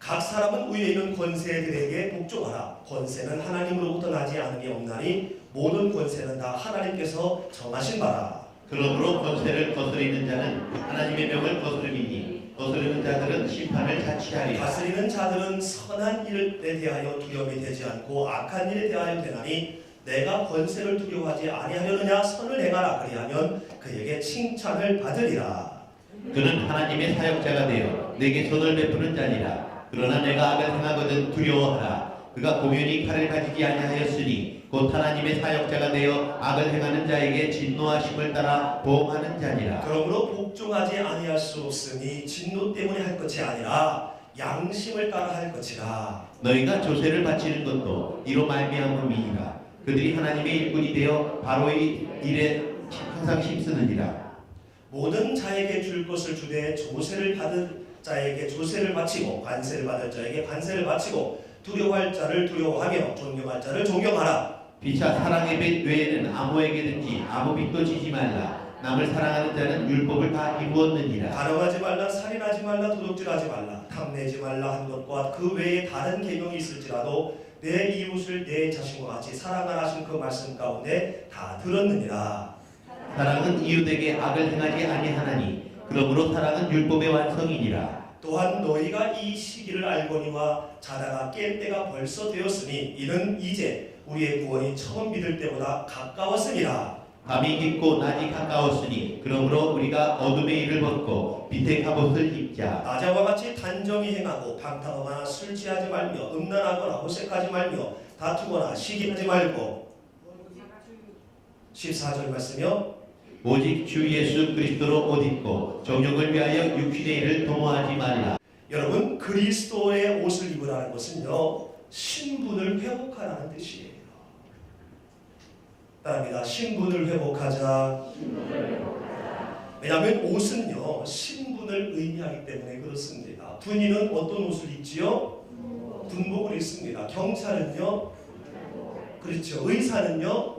각 사람은 위에 있는 권세들에게 복종하라. 권세는 하나님으로부터 나지 않음이 없나니 모든 권세는 다 하나님께서 정하신 바라. 그러므로 권세를 거스리는 자는 하나님의 명을 거스름이니 거스르는 자들은 심판을 자취하리라. 다스리는 자들은 선한 일에 대하여 두려움이 되지 않고 악한 일에 대하여 되나니 내가 권세를 두려워하지 아니하려느냐. 선을 행하라. 그리하면 그에게 칭찬을 받으리라. 그는 하나님의 사역자가 되어 내게 손을 베푸는 자니라. 그러나 내가 악을 행하거든 두려워하라. 그가 공연히 칼을 가지지 아니하였으니 곧 하나님의 사역자가 되어 악을 행하는 자에게 진노하심을 따라 보응하는 자니라. 그러므로 복종하지 아니할 수 없으니 진노 때문에 할 것이 아니라 양심을 따라 할 것이라. 너희가 조세를 바치는 것도 이로 말미암음이니라. 그들이 하나님의 일꾼이 되어 바로의 일에 항상 힘쓰느니라. 모든 자에게 줄 것을 주되 조세를 받은 자에게 조세를 바치고 관세를 받을 자에게 관세를 바치고 두려워할 자를 두려워하며 존경할 자를 존경하라. 피차 사랑의 빚 외에는 아무에게든지 아무 빚도 지지 말라. 남을 사랑하는 자는 율법을 다 이루었느니라. 간음하지 말라, 살인하지 말라, 도둑질하지 말라, 탐내지 말라 한 것과 그 외에 다른 계명이 있을지라도 내 이웃을 내 자신과 같이 사랑하라 하신 그 말씀 가운데 다 들었느니라. 사랑은 이웃에게 악을 행하지 아니하나니 그러므로 사랑은 율법의 완성이니라. 또한 너희가 이 시기를 알거니와 자다가 깰 때가 벌써 되었으니 이는 이제 우리의 구원이 처음 믿을 때보다 가까웠음이라. 밤이 깊고 낮이 가까웠으니 그러므로 우리가 어둠의 일을 벗고 빛의 갑옷을 입자. 낮에와 같이 단정히 행하고 방탕하거나 술 취하지 말며 음란하거나 호색하지 말며 다투거나 시기하지 말고 14절 말씀이요. 오직 주 예수 그리스도로 옷 입고 정욕을 위하여 육신의 일을 도모하지 말라. 여러분, 그리스도의 옷을 입으라는 것은요, 신분을 회복하라는 뜻이에요. 따릅니다. 신분을 회복하자. 왜냐하면 옷은요, 신분을 의미하기 때문에 그렇습니다. 군인은 어떤 옷을 입지요? 군복을 입습니다. 경찰은요, 그렇죠. 의사는요,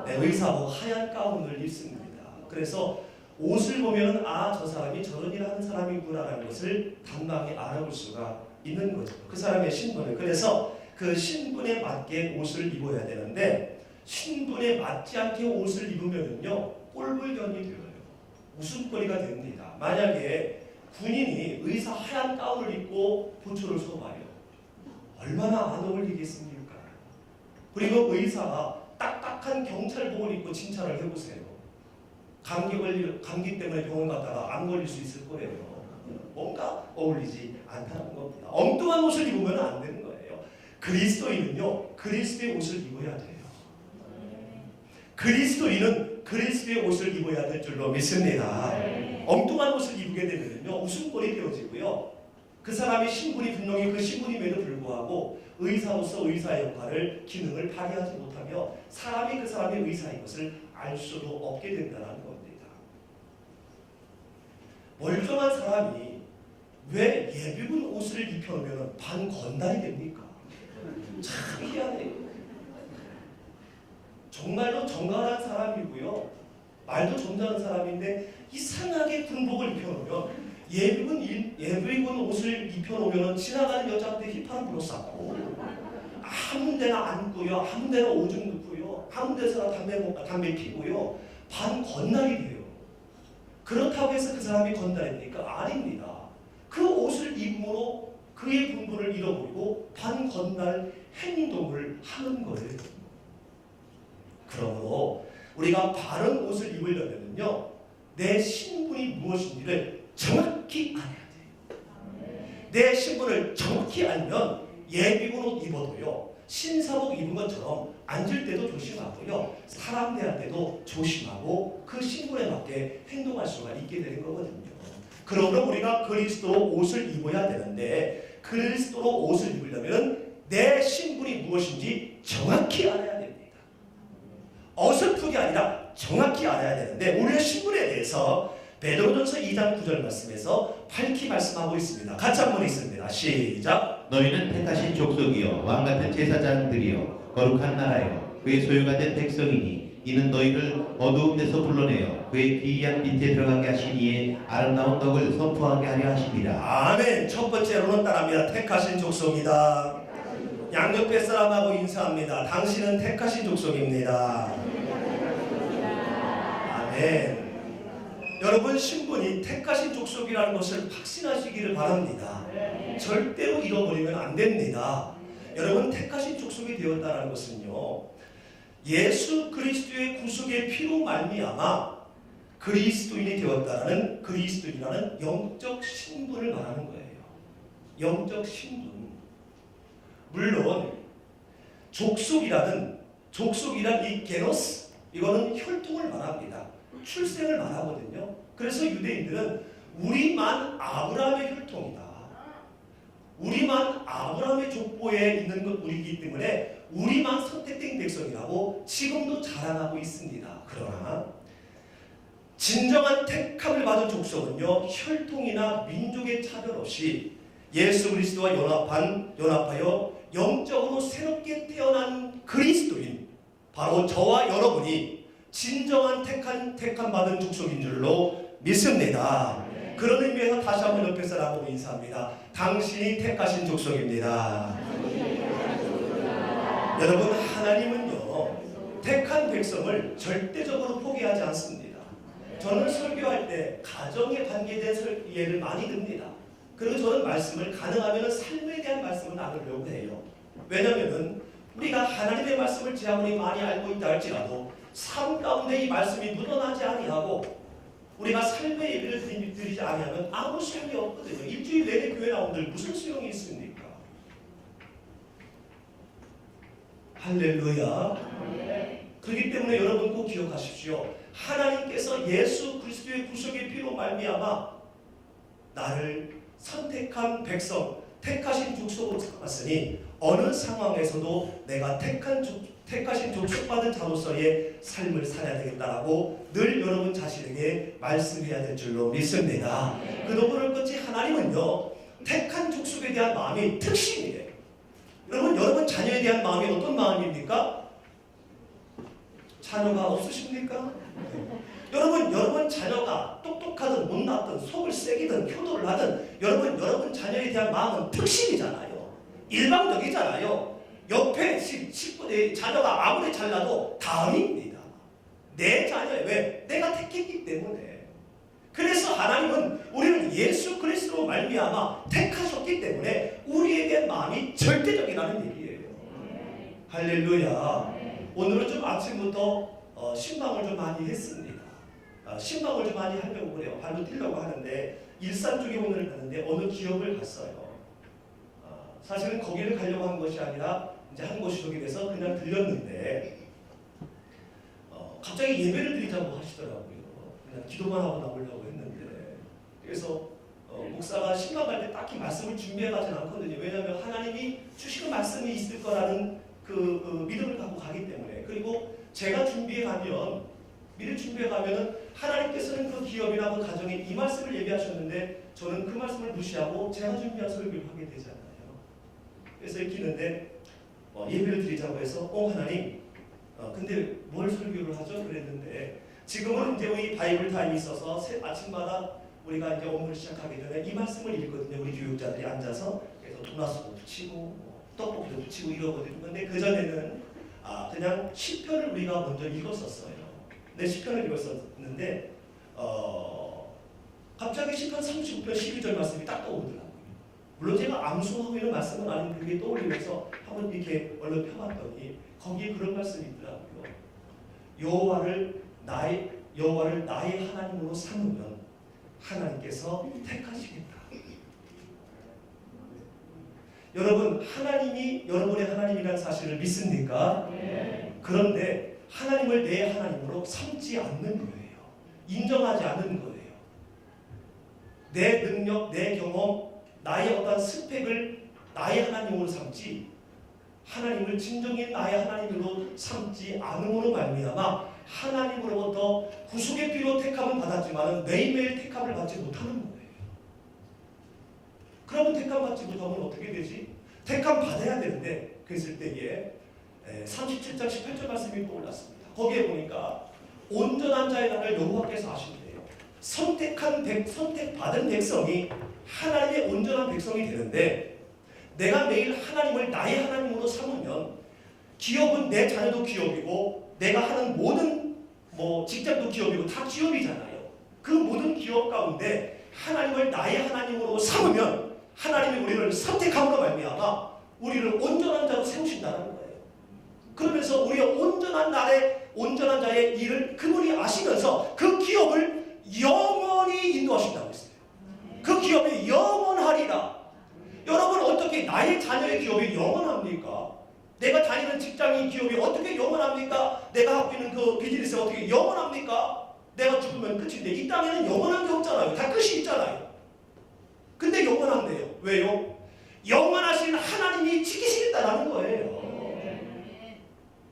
네, 의사복 하얀 가운을 입습니다. 그래서 옷을 보면 저 사람이 저런 일을 하는 사람이구나라는 것을 단방에 알아볼 수가 있는 거죠. 그 사람의 신분을. 그래서 그 신분에 맞게 옷을 입어야 되는데 신분에 맞지 않게 옷을 입으면요 꼴불견이 되어요. 웃음거리가 됩니다. 만약에 군인이 의사 하얀 가운을 입고 보초를 서봐요. 얼마나 안 어울리겠습니까? 그리고 의사가 딱딱한 경찰복을 입고 진찰을 해보세요. 감기 때문에 병원 갔다가 안 걸릴 수 있을 거예요. 뭔가 어울리지 않다는 겁니다. 엉뚱한 옷을 입으면 안 되는 거예요. 그리스도인은요, 그리스도의 옷을 입어야 돼요. 그리스도인은 그리스도의 옷을 입어야 될 줄로 믿습니다. 엉뚱한 옷을 입게 되면요, 웃음거리 되어지고요. 그 사람의 신분이 분명히 그 신분임에도 불구하고 의사로서 의사의 역할을, 기능을 발휘하지 못하며 사람이 그 사람의 의사인 것을 알 수도 없게 된다는 겁니다. 멀쩡한 사람이 왜 예비군 옷을 입혀놓으면 반건달이 됩니까? 참 희한해요. 정말로 정갈한 사람이고요. 말도 점잖은 사람인데 이상하게 군복을 입혀놓으면 예비군 옷을 입혀놓으면 지나가는 여자한테 힙한 불로 쌓고 아무 데나 앉고요. 아무 데나 오줌 눕고요. 아무 데서나 담배 피고요. 반건달이 돼요. 그렇다고 해서 그 사람이 건달입니까? 아닙니다. 그 옷을 입음으로 그의 군부를 잃어버리고 반건달 행동을 하는 거예요. 그러므로 우리가 바른 옷을 입으려면요, 내 신분이 무엇인지를 정확히 알아야 돼요. 내 신분을 정확히 알면 예비군 옷 입어도요, 신사복 입은 것처럼 앉을 때도 조심하고요, 사람 대할 때도 조심하고 그 신분에 맞게 행동할 수가 있게 되는 거거든요. 그러므로 우리가 그리스도로 옷을 입어야 되는데 그리스도로 옷을 입으려면 내 신분이 무엇인지 정확히 알아야 됩니다. 어설프게 아니라 정확히 알아야 되는데 우리의 신분에 대해서 베드로전서 2장 9절 말씀에서 밝히 말씀하고 있습니다. 같이 한번 읽습니다. 시작. 너희는 택하신 족속이요 왕같은 제사장들이요 거룩한 나라요 그의 소유가 된 백성이니 이는 너희를 어두운 데서 불러내어 그의 기이한 빛에 들어가게 하시니에 아름다운 덕을 선포하게 하려 하십니다. 아멘. 첫 번째로는 따라합니다. 택하신 족속이다. 양옆에 사람하고 인사합니다. 당신은 택하신 족속입니다. 아멘. 여러분, 신분이 택하신 족속이라는 것을 확신하시기를 바랍니다. 절대로 잃어버리면 안 됩니다. 여러분, 택하신 족속이 되었다는 것은요, 예수 그리스도의 구속의 피로 말미암아 그리스도인이 되었다는 그리스도인이라는 영적 신분을 말하는 거예요. 영적 신분. 물론 족속이란 이 게노스, 이거는 혈통을 말합니다. 출생을 말하거든요. 그래서 유대인들은 우리만 아브라함의 혈통이다. 우리만 아브라함의 족보에 있는 것 우리이기 때문에 우리만 선택된 백성이라고 지금도 자랑하고 있습니다. 그러나 진정한 택함을 받은 족속은요, 혈통이나 민족의 차별 없이 예수 그리스도와 연합하여 영적으로 새롭게 태어난 그리스도인, 바로 저와 여러분이 진정한 택함 받은 족속인 줄로 믿습니다. 그런 의미에서 다시 한번 옆에 사람하고 인사합니다. 당신이 택하신 족속입니다. 여러분, 하나님은요, 택한 백성을 절대적으로 포기하지 않습니다. 저는 설교할 때 가정에 관계된 예를 많이 듭니다. 그리고 저는 말씀을 가능하면 삶에 대한 말씀을 나누려고 해요. 왜냐하면 우리가 하나님의 말씀을 제 아무리 많이 알고 있다 할지라도 삶 가운데 이 말씀이 묻어나지 아니하고 우리가 삶의 예배를 드리지 아니하면 아무 소용이 없거든요. 일주일 내내 교회 나온들 무슨 소용이 있습니까? 할렐루야. 그렇기 때문에 여러분 꼭 기억하십시오. 하나님께서 예수 그리스도의 구속의 피로 말미암아 나를 선택한 백성, 택하신 족속으로 삼았으니 어느 상황에서도 내가 택하신 족속받은 자로서의 삶을 살아야 되겠다라고 늘 여러분 자신에게 말씀해야 될 줄로 믿습니다. 그도 그럴 것이 하나님은요, 택한 족속에 대한 마음이 특심이에요. 여러분 자녀에 대한 마음이 어떤 마음입니까? 자녀가 없으십니까? 여러분 자녀가 똑똑하든 못났든 속을 새기든 효도를 하든 여러분 자녀에 대한 마음은 특심이잖아요. 일방적이잖아요. 옆에 식구들 자녀가 아무리 잘나도 다음입니다. 내 자녀에 왜? 내가 택했기 때문에. 그래서 하나님은 우리를 예수 그리스도로 말미암아 택하셨기 때문에 우리에 대한 마음이 절대적이라는 얘기예요. 할렐루야. 오늘은 좀 아침부터 신방을 좀 많이 했습니다. 신방을 좀 많이 하려고 그래요. 발로 뛰려고 하는데 일산 쪽에 오늘 가는데 어느 기업을 갔어요. 사실은 거기를 가려고 한 것이 아니라 이제 한 곳이 저기 돼서 그냥 들렸는데 갑자기 예배를 드리자고 하시더라고요. 그냥 기도만 하고 나오려고 했는데 그래서 목사가 신방 갈 때 딱히 말씀을 준비해 가진 않거든요. 왜냐하면 하나님이 주시는 말씀이 있을 거라는 그 믿음을 갖고 가기 때문에. 그리고 제가 준비해 가면 미리 준비해 가면은 하나님께서는 그 기업이나 그 가정에 이 말씀을 예비하셨는데 저는 그 말씀을 무시하고 제가 준비한 설교를 하게 되잖아요. 그래서 읽히는데 예배를 드리자고 해서 하나님 근데 뭘 설교를 하죠? 그랬는데 지금은 이제 우리 바이블 타임이 있어서 아침마다 우리가 이제 업무를 시작하기 전에 이 말씀을 읽거든요. 우리 교육자들이 앉아서 그래서 도나스도 붙이고 떡볶이도 붙이고 이러거든요. 근데 그전에는 그냥 시편을 우리가 먼저 읽었었어요. 근데 시편을 읽었었는데 갑자기 시편 39편 12절 말씀이 딱 떠오르더라고요. 물론 제가 암송하고 있는 말씀은 아닌데 그게 떠올리면서 한번 이렇게 얼른 펴봤더니 거기에 그런 말씀이 있더라고요. 여호와를 나의 하나님으로 삼으면 하나님께서 택하시겠다. 여러분, 하나님이 여러분의 하나님이라는 사실을 믿습니까? 네. 그런데 하나님을 내 하나님으로 삼지 않는 거예요. 인정하지 않는 거예요. 내 능력, 내 경험, 나의 어떤 스펙을 나의 하나님으로 삼지 하나님을 진정인 나의 하나님으로 삼지 않음으로 말미암아 하나님으로부터 구속의 피로 택함을 받았지만 매일매일 택함을 받지 못하는 거예요. 그러면 택함 받지 못하면 어떻게 되지? 택함 받아야 되는데 그랬을 때에 37장 18절 말씀이 떠올랐습니다. 거기에 보니까 온전한 자의 날을 여호와께서 아신대요. 선택받은 백성이 하나님의 온전한 백성이 되는데, 내가 매일 하나님을 나의 하나님으로 삼으면, 기업은 내 자녀도 기업이고 내가 하는 모든 직장도 기업이고 다 기업이잖아요. 그 모든 기업 가운데 하나님을 나의 하나님으로 삼으면 하나님이 우리를 선택함으로 말미암아 우리를 온전한 자로 세우신다는 거예요. 그러면서 우리의 온전한 자의 일을 그분이 아시면서 그 기업을 영원히 인도하신다고 했어요. 그 기업이 영원하리라. 여러분, 어떻게 나의 자녀의 기업이 영원합니까? 내가 다니는 직장인 기업이 어떻게 영원합니까? 내가 하고 있는 그 비즈니스가 어떻게 영원합니까? 내가 죽으면 끝인데 이 땅에는 영원한 게 없잖아요. 다 끝이 있잖아요. 근데 영원한데요. 왜요? 영원하신 하나님이 지키시겠다라는 거예요.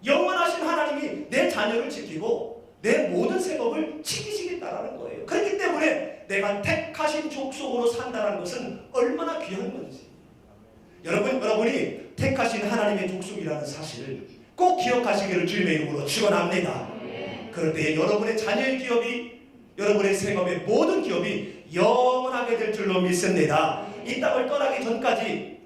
영원하신 하나님이 내 자녀를 지키고 내 모든 생업을 지키시겠다라는 거예요. 그렇기 때문에 내가 택하신 족속으로 산다는 것은 얼마나 귀한 건지, 여러분이 택하신 하나님의 족속이라는 사실을 꼭 기억하시기를 주님의 이름으로 축원합니다. 그럴 때 여러분의 자녀의 기업이, 여러분의 생업의 모든 기업이 영원하게 될 줄로 믿습니다. 이 땅을 떠나기 전까지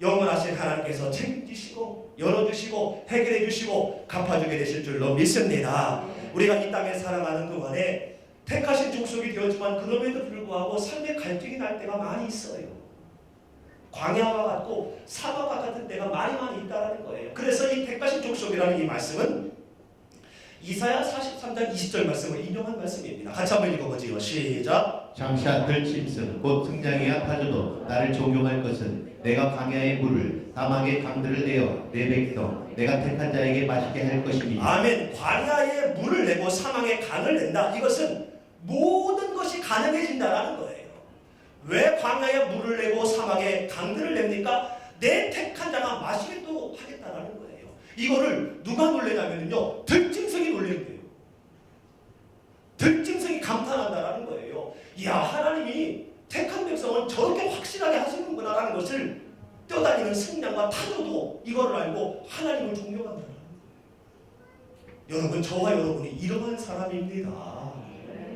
영원하신 하나님께서 책임지시고 열어주시고 해결해 주시고 갚아주게 되실 줄로 믿습니다. 우리가 이 땅에 살아가는 동안에 택하신 족속이 되었지만 그럼에도 불구하고 삶의 갈등이 날 때가 많이 있어요. 광야와 같고 사막과 같은 때가 많이 있다는 거예요. 그래서 이 택하신 족속이라는 이 말씀은 이사야 43장 20절 말씀을 인용한 말씀입니다. 같이 한번 읽어보지요. 시작. 장차 들짐승 곧 승냥이와 타조도 나를 존경할 것은 내가 광야의 물을 사막의 강들을 내어 내 백성 내가 택한 자에게 마시게 할 것이니. 아멘. 광야에 물을 내고 사막에 강을 낸다. 이것은 모든 것이 가능해진다라는 거예요. 왜 광야에 물을 내고 사막에 강들을 냅니까? 내 택한 자가 마시게 또 하겠다라는 거예요. 이거를 누가 놀래냐면요, 들짐승이 놀랜대요. 들짐승이 감탄한다라는 거예요. 이야, 하나님이 택한 백성은 저렇게 확실하게 하시는구나 라는 것을 뛰어다니는 승냥과 타조도 이거를 알고 하나님을 존경한다는 거예요. 여러분, 저와 여러분이 이러한 사람입니다.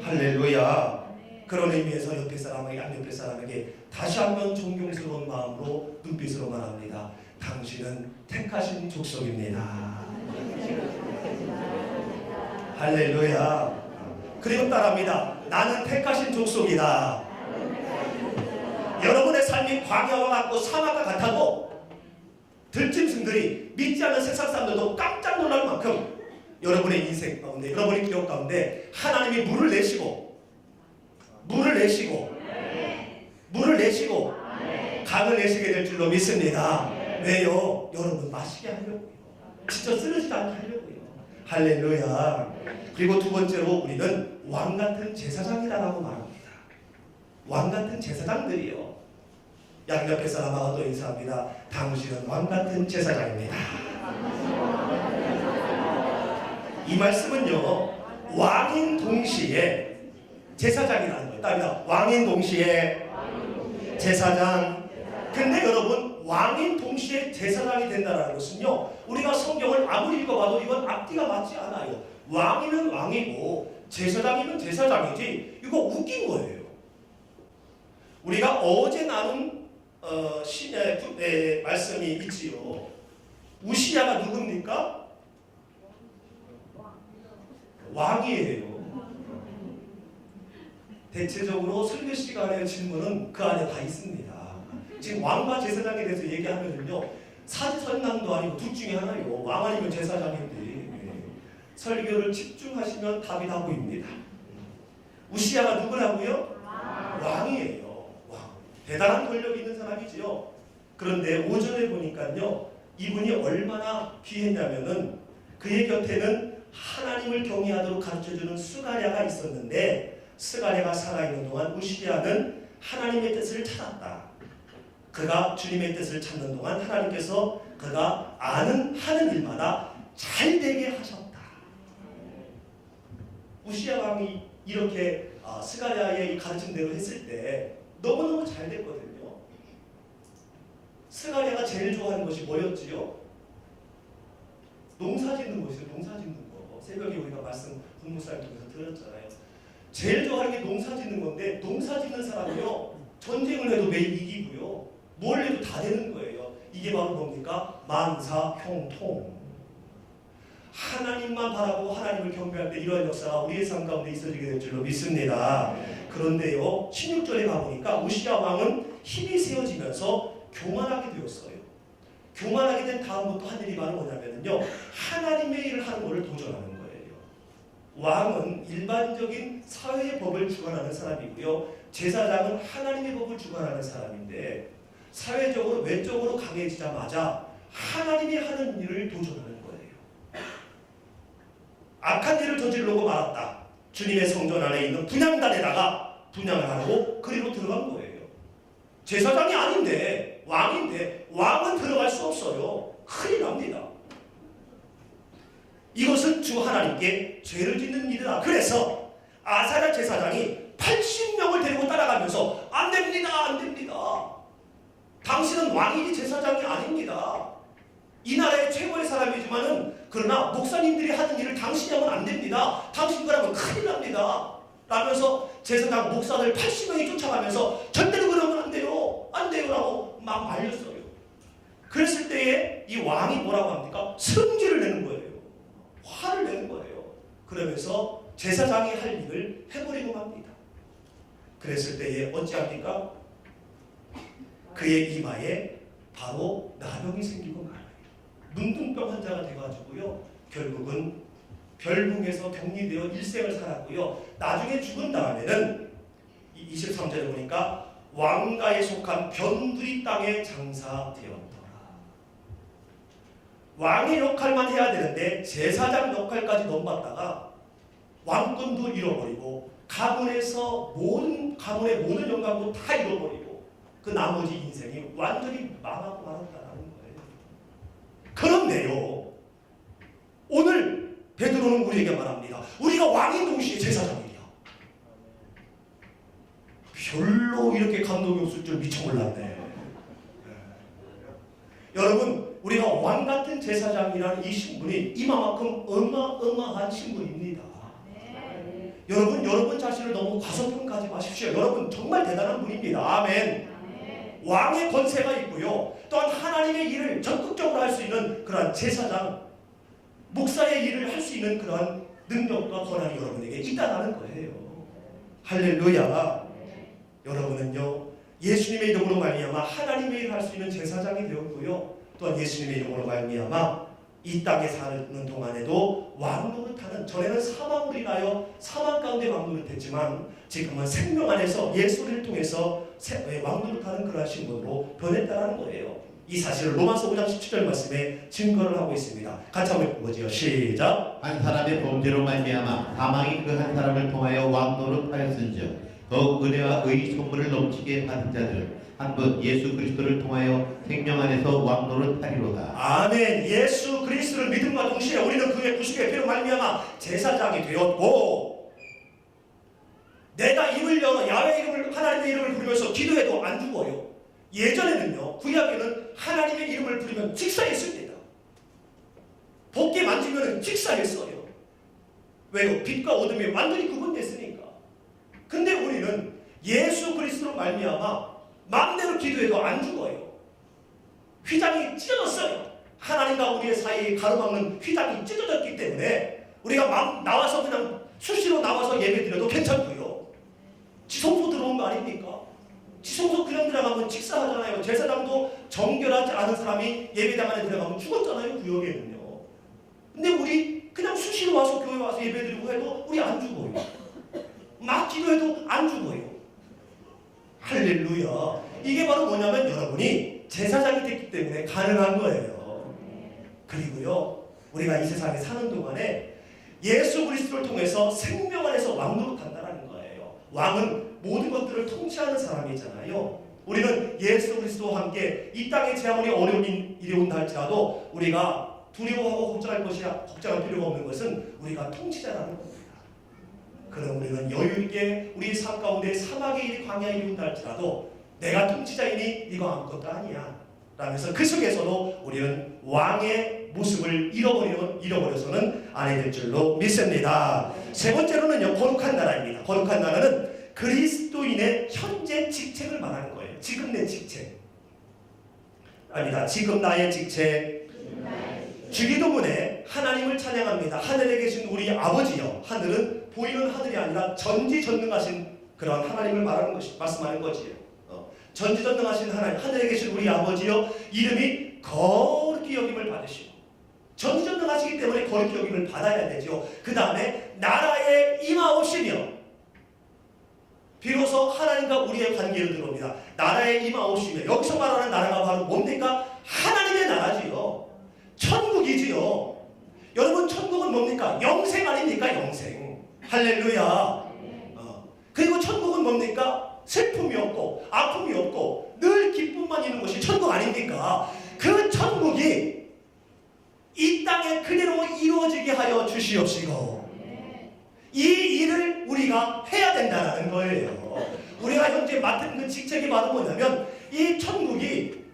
할렐루야. 그런 의미에서 옆에 사람에게, 양옆에 사람에게 다시 한번 존경스러운 마음으로 눈빛으로 말합니다. 당신은 택하신 족속입니다. 할렐루야. 그리고 따라합니다. 나는 택하신 족속이다. 여러분의 삶이 광야와 같고 사막과 같아도 들짐승들이, 믿지 않는 세상 사람들도 깜짝 놀랄 만큼 여러분의 인생 가운데, 여러분의 기억 가운데 하나님이 물을 내시고 강을 내시게 될 줄로 믿습니다. 왜요? 여러분 마시게 하려고요. 진짜 쓰러지지 않게 하려고요. 할렐루야. 그리고 두 번째로 우리는 왕같은 제사장이라고 말합니다. 왕같은 제사장들이요. 양옆에 사람하고 또 인사합니다. 당신은 왕같은 제사장입니다. 이 말씀은요, 왕인 동시에 제사장이라는 거예요. 따라합니다. 왕인 동시에 제사장. 근데 여러분, 왕인 동시에 제사장이 된다는 것은요, 우리가 성경을 아무리 읽어봐도 이건 앞뒤가 맞지 않아요. 왕이면 왕이고 제사장이면 제사장이지, 이거 웃긴 거예요. 우리가 어제 나눈 신의 말씀이 있지요. 우시야가 누굽니까? 왕이에요. 대체적으로 설교 시간의 질문은 그 안에 다 있습니다. 지금 왕과 제사장에 대해서 얘기하면은요, 사지선남도 아니고 둘 중에 하나요. 왕 아니면 제사장인데, 설교를 집중하시면 답이 다 보입니다. 우시야가 누구라고요? 왕이에요. 왕. 대단한 권력이 있는 사람이지요. 그런데 오전에 보니까요, 이분이 얼마나 귀했냐면은 그의 곁에는 하나님을 경외하도록 가르쳐주는 스가랴가 있었는데, 스가랴가 살아있는 동안 우시야는 하나님의 뜻을 찾았다. 그가 주님의 뜻을 찾는 동안 하나님께서 그가 하는 일마다 잘 되게 하셨다. 우시야 왕이 이렇게 스가랴의 가르침대로 했을 때 너무너무 잘 됐거든요. 스가랴가 제일 좋아하는 것이 뭐였지요? 농사 짓는 것이요. 농사 짓는 거. 새벽에 우리가 말씀 분무사를 통해서 들었잖아요. 제일 좋아하는 게 농사 짓는 건데 농사 짓는 사람은요 전쟁을 해도 매일 이기고요 뭘 해도 다 되는 거예요. 이게 바로 뭡니까? 만사형통. 하나님만 바라고 하나님을 경배할 때 이러한 역사가 우리의 삶 가운데 있어지게 될 줄로 믿습니다. 그런데요 16절에 가보니까 우시야 왕은 힘이 세워지면서 교만하게 되었어요. 교만하게 된 다음부터 한 일이 바로 뭐냐면요 하나님의 일을 하는 것을 도전하는 거예요. 왕은 일반적인 사회의 법을 주관하는 사람이고요 제사장은 하나님의 법을 주관하는 사람인데 사회적으로 외적으로 강해지자마자 하나님이 하는 일을 도전하는 거예요. 악한 일을 저지르려고 말았다. 주님의 성전 안에 있는 분향단에다가 분향을 하려고 그리로 들어간 거예요. 제사장이 아닌데 왕인데 왕은 들어갈 수 없어요. 큰일 납니다. 이것은 주 하나님께 죄를 짓는 일이다. 그래서 아사랴 제사장이 80명을 데리고 따라가면서 안 됩니다. 안 됩니다. 당신은 왕이지 제사장이 아닙니다. 이 나라의 최고의 사람이지만은 그러나 목사님들이 하는 일을 당신이 하면 안 됩니다. 당신 그러면 큰일 납니다. 라면서 제사장 목사들 80명이 쫓아가면서 절대로 그러면 안 돼요. 안 돼요. 라고 막 말렸어요. 그랬을 때에 이 왕이 뭐라고 합니까? 성질을 내는 거예요. 화를 내는 거예요. 그러면서 제사장이 할 일을 해버리고 맙니다. 그랬을 때에 어찌합니까? 그의 이마에 바로 나병이 생기고 말아요. 문둥병 환자가 돼가지고요. 결국은 별궁에서 격리되어 일생을 살았고요. 나중에 죽은 다음에는 23절에 보니까 왕가에 속한 변두리 땅에 장사되었더라. 왕의 역할만 해야 되는데 제사장 역할까지 넘봤다가 왕권도 잃어버리고 가문의 모든 영광도 다 잃어버리고 그 나머지 인생이 완전히 망하고 말았다라는 거예요. 그런데요 오늘 베드로는 우리에게 말합니다. 우리가 왕인 동시에 제사장이야. 별로 이렇게 감동이 없을 줄 미처 몰랐네. 여러분 우리가 왕같은 제사장이라는 이 신분이 이만큼 어마어마한 신분입니다. 여러분 자신을 너무 과소평가하지 마십시오. 여러분 정말 대단한 분입니다. 아멘. 왕의 권세가 있고요. 또한 하나님의 일을 적극적으로 할 수 있는 그러한 제사장, 목사의 일을 할 수 있는 그러한 능력과 권한이 여러분에게 있다는 거예요. 할렐루야. 여러분은요 예수님의 이름으로 말미암아 하나님의 일을 할 수 있는 제사장이 되었고요. 또한 예수님의 이름으로 말미암아 이 땅에 사는 동안에도 왕노릇하는, 전에는 사망으로 인하여 사망 가운데 왕노릇했지만 지금은 생명 안에서 예수를 통해서 왕노릇하는 그러한 신분으로 변했다는 거예요. 이 사실을 로마서 5장 17절 말씀에 증거를 하고 있습니다. 같이 한번 읽어보지요. 시작. 한 사람의 범죄로 말미암아 사망이 그 한 사람을 통하여 왕노릇하였은즉 더욱 은혜와 의의 선물을 넘치게 받은 자들 한 분 예수 그리스도를 통하여 생명 안에서 왕노릇하리로다. 아멘. 예수 그리스도를 믿음과 동시에 우리는 그의 구속의 피로 말미암아 제사장이 되었고, 내가 입을 열어 야훼 이름을, 하나님의 이름을 부르면서 기도해도 안 죽어요. 예전에는요 구약에는 하나님의 이름을 부르면 직사했습니다. 복게 만지면 직사했어요. 왜요? 빛과 어둠이 완전히 구분됐으니까. 근데 우리는 예수 그리스도로 말미암아 마음대로 기도해도 안 죽어요. 휘장이 찢어졌어요. 하나님과 우리의 사이에 가로막는 휘장이 찢어졌기 때문에 우리가 나와서 그냥 수시로 나와서 예배드려도 괜찮고요. 지성소 들어온 거 아닙니까? 지성소 그냥 들어가면 직사하잖아요. 제사장도 정결하지 않은 사람이 예배당 안에 들어가면 죽었잖아요. 구역에는요. 근데 우리 그냥 수시로 와서 교회 와서 예배드리고 해도 우리 안 죽어요. 막 기도해도 안 죽어요. 할렐루야. 이게 바로 뭐냐면 여러분이 제사장이 됐기 때문에 가능한 거예요. 그리고요 우리가 이 세상에 사는 동안에 예수 그리스도를 통해서 생명 안에서 왕노릇한다는 거예요. 왕은 모든 것들을 통치하는 사람이잖아요. 우리는 예수 그리스도와 함께 이 땅에 제 아무리 어려운 일이 온다 할지라도 우리가 두려워하고 걱정할 필요가 없는 것은 우리가 통치자라는 겁니다. 그럼 우리는 여유있게 우리 삶 가운데 사막의 일이 광야의 일이 온다 할지라도 내가 통치자이니 이거 아무것도 아니야. 라면서 그 속에서도 우리는 왕의 모습을 잃어버려서는 안 될 줄로 믿습니다. 세 번째로는요, 거룩한 나라입니다. 거룩한 나라는 그리스도인의 현재 직책을 말하는 거예요. 지금 내 직책. 아니다. 지금 나의 직책. 주기도문에 하나님을 찬양합니다. 하늘에 계신 우리 아버지여. 하늘은 보이는 하늘이 아니라 전지전능하신 그런 하나님을 말씀하는 거지요. 전지전능하신 하나님, 하늘에 계신 우리 아버지여, 이름이 거룩히 여김을 받으시고, 전지전능하시기 때문에 거룩히 여김을 받아야 되죠. 그 다음에 나라에 임하오시며, 비로소 하나님과 우리의 관계를 들어옵니다. 나라에 임하오시며, 여기서 말하는 나라가 바로 뭡니까? 하나님의 나라지요. 천국이지요. 여러분, 천국은 뭡니까? 영생 아닙니까? 영생. 할렐루야. 그리고 천국은 뭡니까? 슬픔이 없고 아픔이 없고 늘 기쁨만 있는 것이 천국 아닙니까? 그 천국이 이 땅에 그대로 이루어지게 하여 주시옵시고, 이 일을 우리가 해야 된다는 거예요. 우리가 현재 맡은 그 직책이 바로 뭐냐면, 이 천국이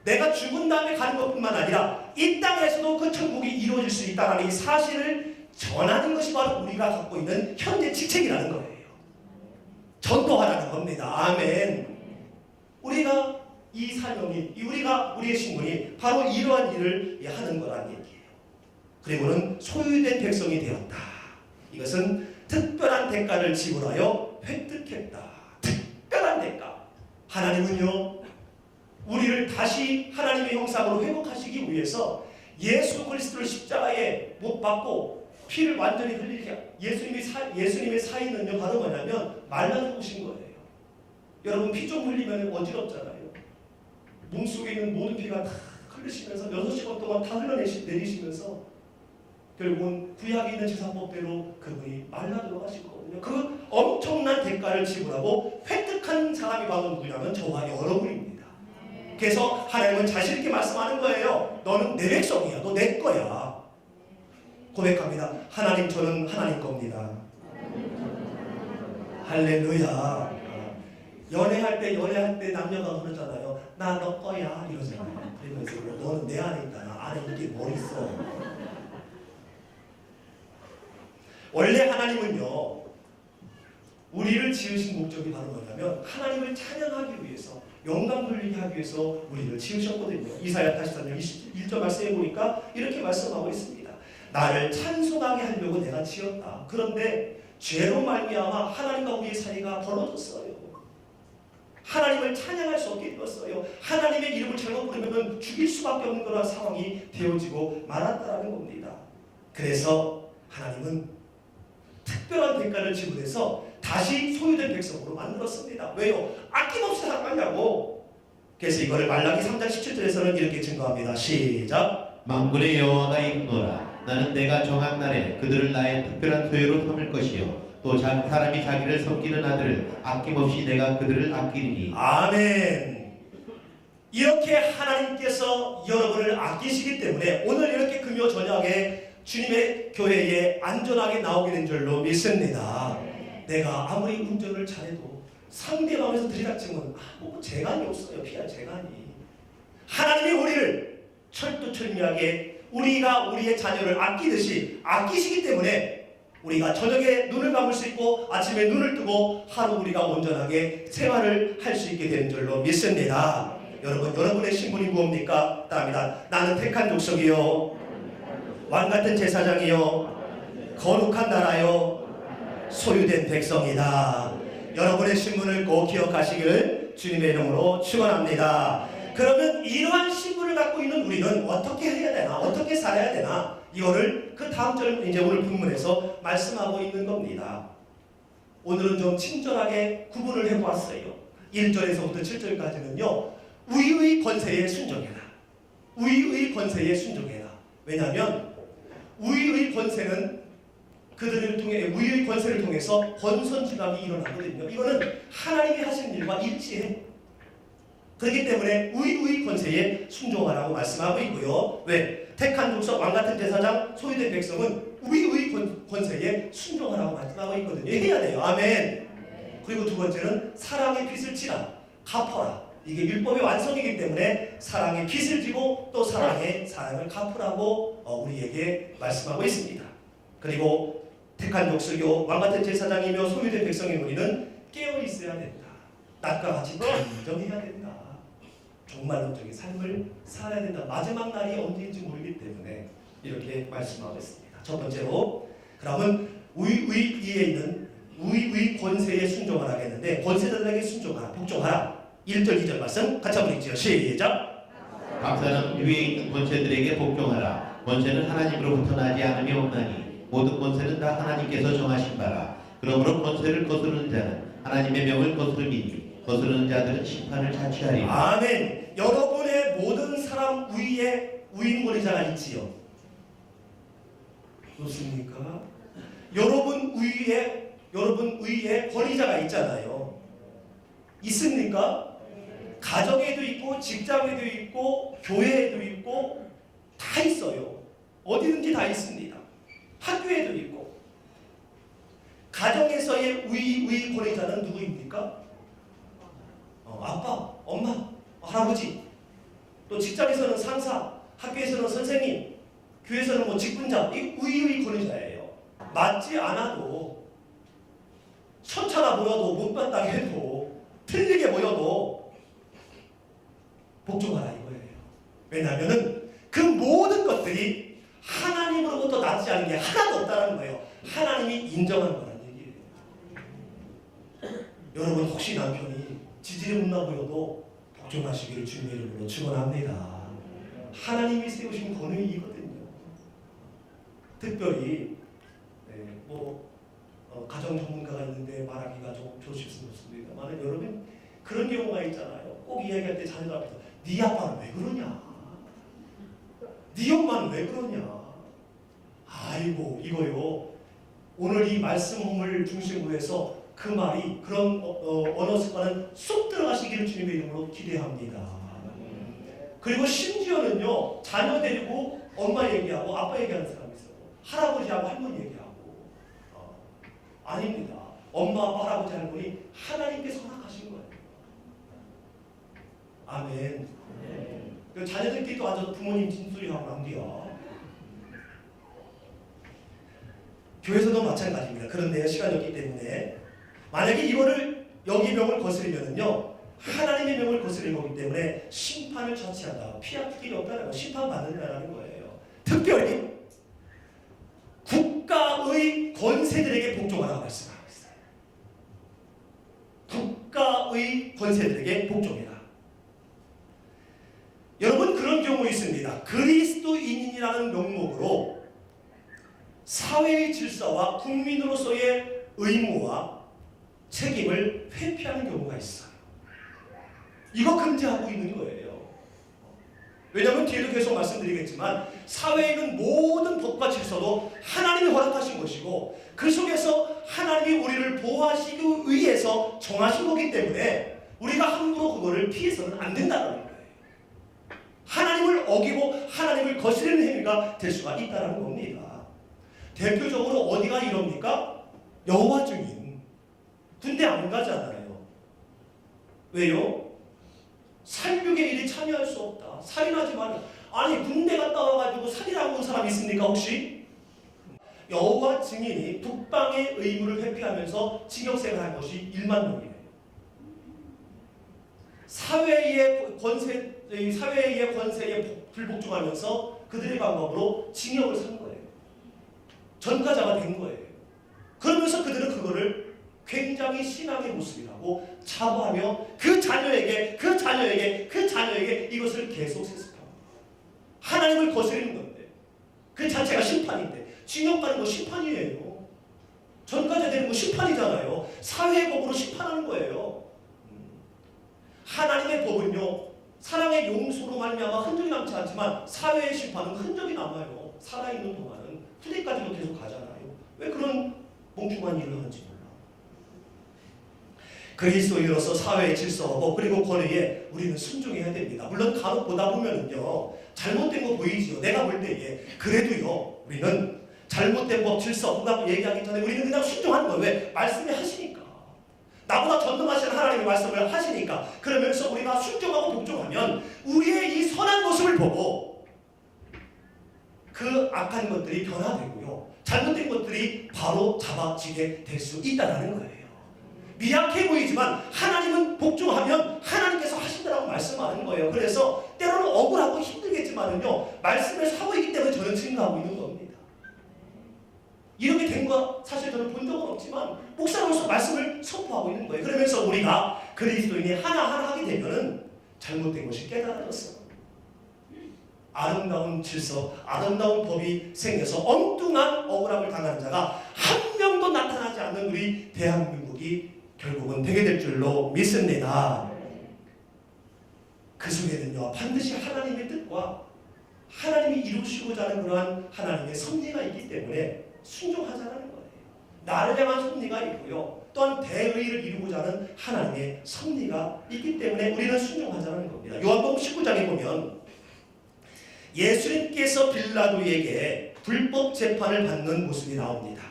내가 죽은 다음에 가는 것뿐만 아니라 이 땅에서도 그 천국이 이루어질 수 있다는 이 사실을 전하는 것이 바로 우리가 갖고 있는 현재 직책이라는 거예요. 전도하라는 겁니다. 아멘. 우리가 이 사명이, 우리의 신분이 바로 이러한 일을 하는 거란 얘기예요. 그리고는 소유된 백성이 되었다. 이것은 특별한 대가를 지불하여 획득했다. 특별한 대가. 하나님은요, 우리를 다시 하나님의 형상으로 회복하시기 위해서 예수 그리스도를 십자가에 못 박고 피를 완전히 흘리게, 예수님의 사인은요, 바로 뭐냐면 말라 죽으신 거예요. 여러분, 피 좀 흘리면 어지럽잖아요. 몸속에 있는 모든 피가 다 흘리시면서 6시간 동안 다 흘러내리시면서 결국은 구약에 있는 제사법대로 그분이 말라 들어가시거든요. 그 엄청난 대가를 지불하고 획득한 사람이 바로 누구냐면 저와 여러분입니다. 그래서 하나님은 자신 있게 말씀하는 거예요. 너는 내 백성이야. 너 내 거야. 고백합니다. 하나님, 저는 하나님 겁니다. 할렐루야. 연애할 때 남녀가 그러잖아요. 나 너 거야 이러잖아요. 그러면서 너는 내 안에 있다. 나 안에 이게 뭐 있어. 원래 하나님은요, 우리를 지으신 목적이 바로 뭐냐면 하나님을 찬양하기 위해서, 영광 돌리게 하기 위해서 우리를 지으셨거든요. 이사야 84장 21절 말씀해 보니까 이렇게 말씀하고 있습니다. 나를 찬송하게 하려고 내가 지었다. 그런데 죄로 말미암아 하나님과 우리의 사이가 벌어졌어요. 하나님을 찬양할 수 없게 되었어요. 하나님의 이름을 잘못 부르면 죽일 수밖에 없는 그런 상황이 되어지고 말았다라는 겁니다. 그래서 하나님은 특별한 대가를 지불해서 다시 소유된 백성으로 만들었습니다. 왜요? 아낌없이 사랑하냐고. 그래서 이거를 말라기 3장 17절에서는 이렇게 증거합니다. 시작. 만군의 여호와가 이르노라. 나는 내가 정한 날에 그들을 나의 특별한 소유로 삼을 것이요, 또 사람이 자기를 섬기는 아들을 아낌없이 내가 그들을 아끼리니. 아멘. 이렇게 하나님께서 여러분을 아끼시기 때문에 오늘 이렇게 금요 저녁에 주님의 교회에 안전하게 나오게 된 줄로 믿습니다. 내가 아무리 운전을 잘해도 상대방에서 들이닥치면 재간이 없어요. 피할 재간이. 하나님이 우리를 철두철미하게 우리가 우리의 자녀를 아끼듯이 아끼시기 때문에 우리가 저녁에 눈을 감을 수 있고 아침에 눈을 뜨고 하루 우리가 온전하게 생활을 할 수 있게 되는 줄로 믿습니다. 여러분, 여러분의 신분이 무엇입니까? 따릅니다. 나는 택한 족속이요, 왕같은 제사장이요, 거룩한 나라요, 소유된 백성이다. 여러분의 신분을 꼭 기억하시기를 주님의 이름으로 축원합니다. 그러면 이러한 신분을 갖고 있는 우리는 어떻게 해야 되나? 어떻게 살아야 되나? 이거를 그 다음 절 이제 오늘 본문에서 말씀하고 있는 겁니다. 오늘은 좀 친절하게 구분을 해보았어요. 1절에서부터 7절까지는요. 우위의 권세에 순종해라. 우위의 권세에 순종해라. 왜냐하면 우위의 권세는 그들을 통해, 우위의 권세를 통해서 권선징악이 일어나거든요. 이거는 하나님이 하신 일과 일치해. 그렇기 때문에 우위의 권세에 순종하라고 말씀하고 있고요. 왜? 택한 족속, 왕같은 제사장, 소유된 백성은 우위의 권세에 순종하라고 말씀하고 있거든요. 해야 돼요. 아멘. 그리고 두 번째는 사랑의 빚을 지라, 갚아라. 이게 율법의 완성이기 때문에 사랑의 빚을 지고 또 사랑의 사랑을 갚으라고 우리에게 말씀하고 있습니다. 그리고 택한 독수교 왕같은 제사장이며 소유된 백성인 우리는 깨어 있어야 된다. 낮과 같이 단정해야 된다. 종말론적인 삶을 살아야 된다. 마지막 날이 언제인지 모르기 때문에 이렇게 말씀하고 있습니다. 첫 번째로 그러면 위에 있는 위 권세에 순종하라 했는데 권세자들에게 순종하라, 복종하라. 1절 2절 말씀 같이 한번 읽지요. 시작. 박사는 위에 있는 권세들에게 복종하라. 권세는 하나님으로부터 나지 않으며 없나니 모든 권세는 다 하나님께서 정하신 바라. 그러므로 권세를 거스르는 자는 하나님의 명을 거스르니 거스르는 자들은 심판을 자취하리라. 아멘. 여러분의 모든 사람 위에 위임권자가 있지요. 그렇습니까? 여러분 위에 권위자가 있잖아요. 있습니까? 가정에도 있고 직장에도 있고 교회에도 있고 다 있어요. 어디든지 다 있습니다. 학교에도 있고. 가정에서의 위 권위자는 누구입니까? 아빠, 엄마, 할아버지. 또 직장에서는 상사, 학교에서는 선생님, 교회에서는 뭐 직분자. 이 위 권위자예요. 맞지 않아도 천차가 보여도 못봤다 해도 틀리게 보여도 복종하라 이거예요. 왜냐하면 그 모든 것들이 하나님으로부터 낫지 않은 게 하나도 없다는 거예요. 하나님이 인정한 거란 얘기예요. 여러분 혹시 남편이 지질이 못나 보여도 복종하시기를 주님의 이름으로 축원합니다. 하나님이 세우신 권위이거든요. 특별히 가정 전문가가 있는데 말하기가 좀 조심스럽습니다만 여러분 그런 경우가 있잖아요. 꼭 이야기할 때 자녀들 앞에서 네 아빠는 왜 그러냐? 네 엄마는 왜 그러냐? 아이고 이거요. 오늘 이 말씀을 중심으로 해서 그 말이 그런 언어 습관은 쏙 들어가시기를 주님의 이름으로 기대합니다. 그리고 심지어는요. 자녀 데리고 엄마 얘기하고 아빠 얘기하는 사람이 있어요. 할아버지하고 할머니 얘기하고 아닙니다. 엄마, 아빠, 할아버지, 할머니 하나님께서 허락하신 거예요. 아멘. 네. 자녀들끼리도 앉아서 부모님 진술이하고 남기요. 교회에서도 마찬가지입니다. 그런데 시간이 없기 때문에 만약에 이거를 여기 명을 거스르면은요 하나님의 명을 거스르는 거기 때문에 심판을 자취한다. 피할 길이 없다는 거, 심판받는다는 거예요. 특별히 국가의 권세들에게 복종하라고 말씀하고 있어요. 국가의 권세들에게 복종해라. 여러분 그런 경우 있습니다. 그리스도인이라는 명목으로 사회의 질서와 국민으로서의 의무와 책임을 회피하는 경우가 있어요. 이거 금지하고 있는 거예요. 왜냐하면 뒤에도 계속 말씀드리겠지만 사회에 있는 모든 법과 질서도 하나님이 허락하신 것이고 그 속에서 하나님이 우리를 보호하시기 위해서 정하신 거기 때문에 우리가 함부로 그거를 피해서는 안 된다는 거예요. 하나님을 어기고 하나님을 거스르는 행위가 될 수가 있다는 겁니다. 대표적으로 어디가 이럽니까? 여호와 증인. 군대 안 가잖아요. 왜요? 살육의 일에 참여할 수 없다. 살인하지 말라. 아니 군대 갔다 와가지고 살인하고 온 사람 있습니까 혹시? 여호와 증인이 북방의 의무를 회피하면서 징역생활한 것이 1만 명이에요. 사회의 권세에 불복종하면서 그들의 방법으로 징역을 산 거예요. 전과자가 된 거예요. 그러면서 그들은 그거를 굉장히 신앙의 모습이라고 자부하며 그 자녀에게 이것을 계속 세습합니다. 하나님을 거스르는 건데 그 자체가 심판인데 징역 가는 거 심판이에요. 전과자 되는 거 심판이잖아요. 사회의 법으로 심판하는 거예요. 하나님의 법은요 사랑의 용서로 말미암아 흔적이 남지 않지만 사회의 심판은 흔적이 남아요. 살아있는 동안은 후대까지도 계속 가잖아요. 왜 그런 멍청한 일을 하는지 몰라. 그리스도인으로서 사회의 질서와 법 그리고 권위에 우리는 순종해야 됩니다. 물론 간혹 보다 보면은요 잘못된 거 보이지요. 내가 볼 때에 그래도요 우리는 잘못된 법 질서 그거 얘기하기 전에 우리는 그냥 순종하는 거예요. 왜? 말씀이 하시니까. 나보다 전능하신 하나님의 말씀을 하시니까 그러면서 우리가 순종하고 복종하면 우리의 이 선한 모습을 보고 그 악한 것들이 변화되고요. 잘못된 것들이 바로 잡아지게 될 수 있다는 거예요. 미약해 보이지만 하나님은 복종하면 하나님께서 하신다라고 말씀하는 거예요. 그래서 때로는 억울하고 힘들겠지만은요, 말씀을 사고 있기 때문에 저는 증거하고 있는 겁니다. 이렇게 된 거 사실 저는 본 적은 없지만 목사로서 말씀을 선포하고 있는 거예요. 그러면서 우리가 그리스도인이 하나하나 하게 되면은 잘못된 것이 깨달아졌어. 아름다운 질서, 아름다운 법이 생겨서 엉뚱한 억울함을 당하는 자가 한 명도 나타나지 않는 우리 대한민국이 결국은 되게 될 줄로 믿습니다. 그 속에는요, 반드시 하나님의 뜻과 하나님이 이루시고자 하는 그러한 하나님의 섭리가 있기 때문에 순종하자는 거예요. 나를 향한 섭리가 있고요, 또한 대의를 이루고자 하는 하나님의 섭리가 있기 때문에 우리는 순종하자는 겁니다. 요한복음 19장에 보면 예수님께서 빌라도에게 불법 재판을 받는 모습이 나옵니다.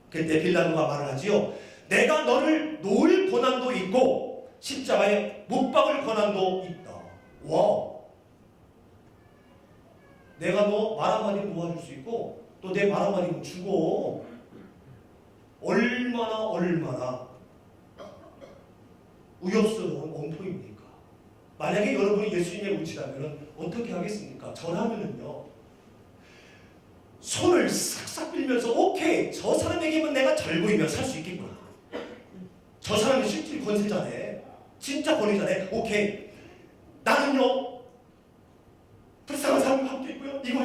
그때 빌라도가 말을 하지요. 내가 너를 놓을 권한도 있고 십자가에 못 박을 권한도 있다. 와, 내가 너 말 한마디 놓아줄 수 있고 또 내 말 한마디 주고, 얼마나 위협스러운 엉터리입니까? 만약에 여러분이 예수님의 우치라면 어떻게 하겠습니까? 저라면은요, 손을 싹싹 빌면서 오케이, 저 사람에게만 내가 잘 보이면 살 수 있겠구나. 저 사람이 실질 권세자네, 진짜 권위자네. 오케이, 나는요 불쌍한 사람과 함께 있고요, 이거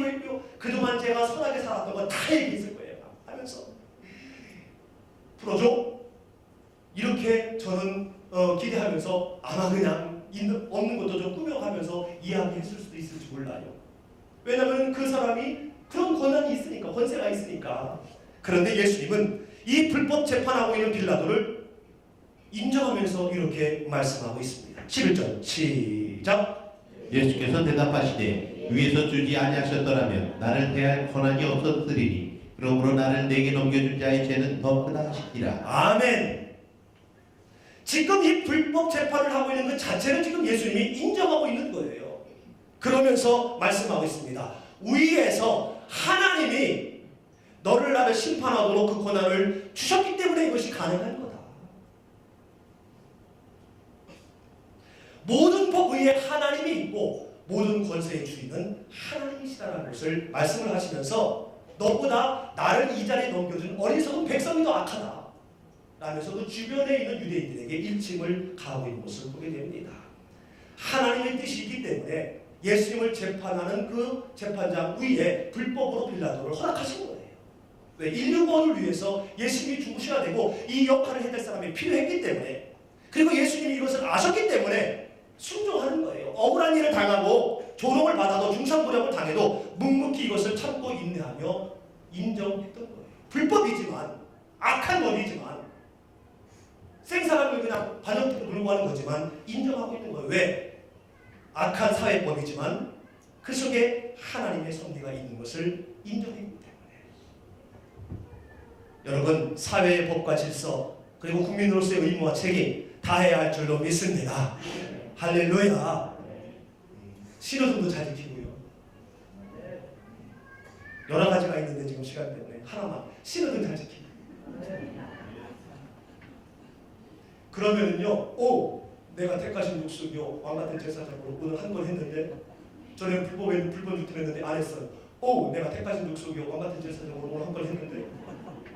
했고요, 그동안 제가 선하게 살았던 거 다 얘기했을 거예요 하면서 풀어줘? 이렇게 저는 기대하면서 아마 그냥 없는 것도 좀 꾸며가면서 이야기했을 수도 있을지 몰라요. 왜냐하면 그 사람이 그런 권한이 있으니까, 권세가 있으니까. 그런데 예수님은 이 불법 재판하고 있는 빌라도를 인정하면서 이렇게 말씀하고 있습니다. 11절 시작. 예수께서 대답하시되 위에서 주지 아니하셨더라면 나를 대할 권한이 없었으리니 그러므로 나를 내게 넘겨준 자의 죄는 더 크다 하시니라. 아멘. 지금 이 불법 재판을 하고 있는 그 자체를 지금 예수님이 인정하고 있는 거예요. 그러면서 말씀하고 있습니다. 위에서 하나님이 너를 나를 심판하도록 그 권한을 주셨기 때문에 이것이 가능한 거다. 모든 법 위에 하나님이 있고 모든 권세의 주인은 하나님이시다라는 것을 말씀을 하시면서 너보다 나를 이 자리에 넘겨준 어리석은 백성이 더 악하다 라면서도 주변에 있는 유대인들에게 일침을 가하고 있는 것을 보게 됩니다. 하나님의 뜻이 있기 때문에 예수님을 재판하는 그 재판장 위에 불법으로 빌라도를 허락하신 거예요. 왜? 인류 구원을 위해서 예수님이 죽으셔야 되고 이 역할을 해야 될 사람이 필요했기 때문에, 그리고 예수님이 이것을 아셨기 때문에 순종하는 거예요. 억울한 일을 당하고 조롱을 받아도 중상모략을 당해도 묵묵히 이것을 참고 인내하며 인정했던 거예요. 불법이지만, 악한 법이지만, 생사람을 그냥 반역으로 물고 하는 거지만 인정하고 있는 거예요. 왜? 악한 사회법이지만 그 속에 하나님의 섭리가 있는 것을 인정했기 때문에. 여러분, 사회의 법과 질서 그리고 국민으로서의 의무와 책임 다해야 할 줄로 믿습니다. 할렐루야. 신호등도 잘 지키고요. 여러 가지가 있는데 지금 시간 때문에 하나만, 신호등 잘 지키고. 그러면은요, 오, 내가 택하신 육수요 왕같은 제사장으로 오늘 한 걸 했는데, 전에는 불법 유통했는데 안 했어요. 오, 내가 택하신 육수요 왕같은 제사장으로 오늘 한 걸 했는데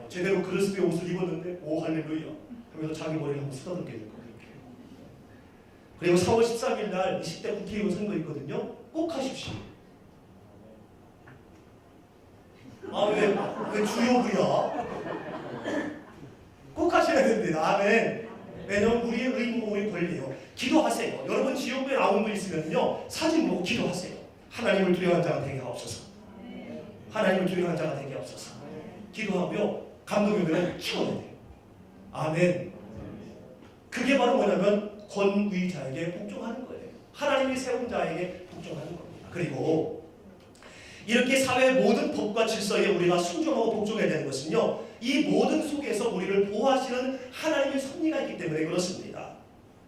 제대로 그리스도의 옷을 입었는데, 오 할렐루야 하면서 자기 머리를 한번 쓰다듬게 될 거예요. 그리고 4월 13일 날 20대 국회의원 선거 있거든요. 꼭 하십시오. 아, 왜 주요부야? 꼭 하셔야 됩니다. 아멘. 왜냐면 우리의 의무고 우리 권리예요. 기도하세요. 여러분 지옥에 나온 분 있으면요, 사진 보고 기도하세요. 하나님을 두려워하는 자가 되게 하옵소서. 하나님을 두려워하는 자가 되게 하옵소서. 기도하고요, 감독님들은 키워야 돼요. 아멘. 그게 바로 뭐냐면 권위자에게 복종하는 거예요. 하나님이 세운 자에게 복종하는 겁니다. 그리고 이렇게 사회의 모든 법과 질서에 우리가 순종하고 복종해야 되는 것은요, 이 모든 속에서 우리를 보호하시는 하나님의 섭리가 있기 때문에 그렇습니다.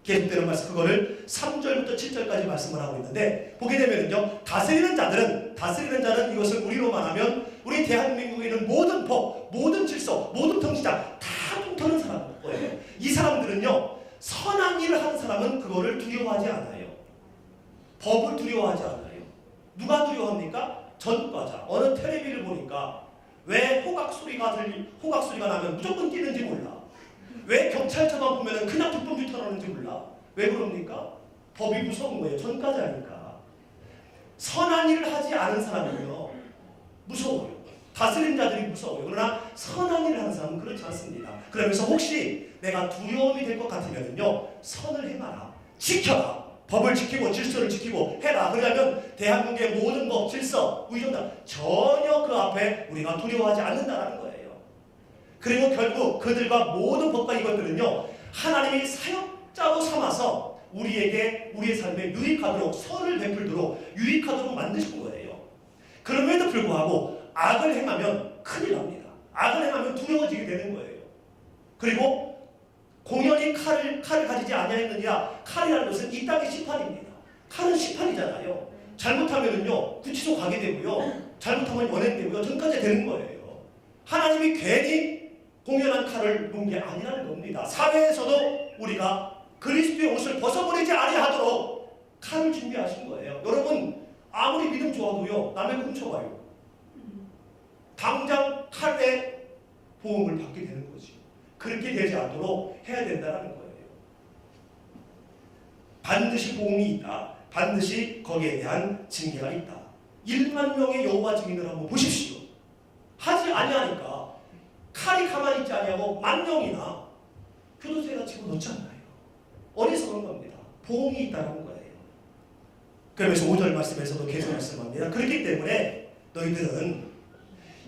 계속되는 말씀, 그거를 3절부터 7절까지 말씀을 하고 있는데, 보게 되면요, 다스리는 자는 이것을 우리로 말하면 우리 대한민국에 있는 모든 법, 모든 질서, 모든 통치자 다 통틀는 사람일 거예요. 이 사람들은요, 선한 일을 하는 사람은 그거를 두려워하지 않아요. 법을 두려워하지 않아요. 누가 두려워합니까? 전과자. 어느 텔레비를 보니까 왜 호각 소리가 나면 무조건 뛰는지 몰라. 왜 경찰차만 보면 그냥 특범주 털어오는지 몰라. 왜 그럽니까? 법이 무서운 거예요. 전과자니까. 선한 일을 하지 않은 사람은요, 무서워요. 다스린 자들이 무서워요. 그러나 선한 일을 하는 사람은 그렇지 않습니다. 그러면서 혹시 내가 두려움이 될 것 같으면요, 선을 행하라. 지켜라. 법을 지키고 질서를 지키고 해라. 그러면 대한민국의 모든 법, 질서, 위정다 전혀 그 앞에 우리가 두려워하지 않는다는 거예요. 그리고 결국 그들과 모든 법과 이것들은요, 하나님이 사역자로 삼아서 우리에게 우리의 삶에 유익하도록, 선을 베풀도록 유익하도록 만드신 거예요. 그럼에도 불구하고 악을 행하면 큰일 납니다. 악을 행하면 두려워지게 되는 거예요. 그리고 공연히 칼을 가지지 아니하였느냐. 칼이라는 것은 이 땅의 심판입니다. 칼은 심판이잖아요. 잘못하면은요, 구치소 가게 되고요, 잘못하면 연행되고요, 전까지 되는 거예요. 하나님이 괜히 공연한 칼을 놓은 게 아니라는 겁니다. 사회에서도 우리가 그리스도의 옷을 벗어버리지 아니하도록 칼을 준비하신 거예요. 여러분, 아무리 믿음 좋아도요, 남의 거 훔쳐가요. 당장 칼의 보험을 받게 되는 거지. 그렇게 되지 않도록 해야 된다는 거예요. 반드시 보험이 있다. 반드시 거기에 대한 징계가 있다. 1만 명의 여호와 증인을 한번 보십시오. 하지 아니하니까 칼이 가만히 있지 아니하고 10,000명이나 교도소에다 집어넣잖아요. 어리석은 겁니다. 보험이 있다는 거예요. 그러면서 5절 말씀에서도 계속 말씀합니다. 그렇기 때문에 너희들은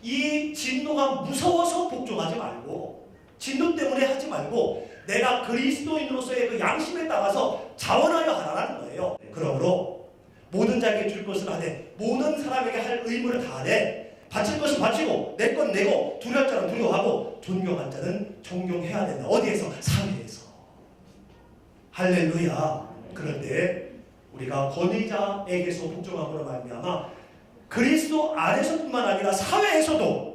이 진노가 무서워서 복종하지 말고, 진노 때문에 하지 말고 내가 그리스도인으로서의 그 양심에 따라서 자원하여 하라는 거예요. 그러므로 모든 자에게 줄 것을 하되 모든 사람에게 할 의무를 다하되 바칠 것은 바치고 내 건 내고 두려울 자는 두려워하고 존경한 자는 존경해야 된다. 어디에서? 사회에서. 할렐루야. 그런데 우리가 권위자에게서 복종함으로 말미암아 그리스도 안에서뿐만 아니라 사회에서도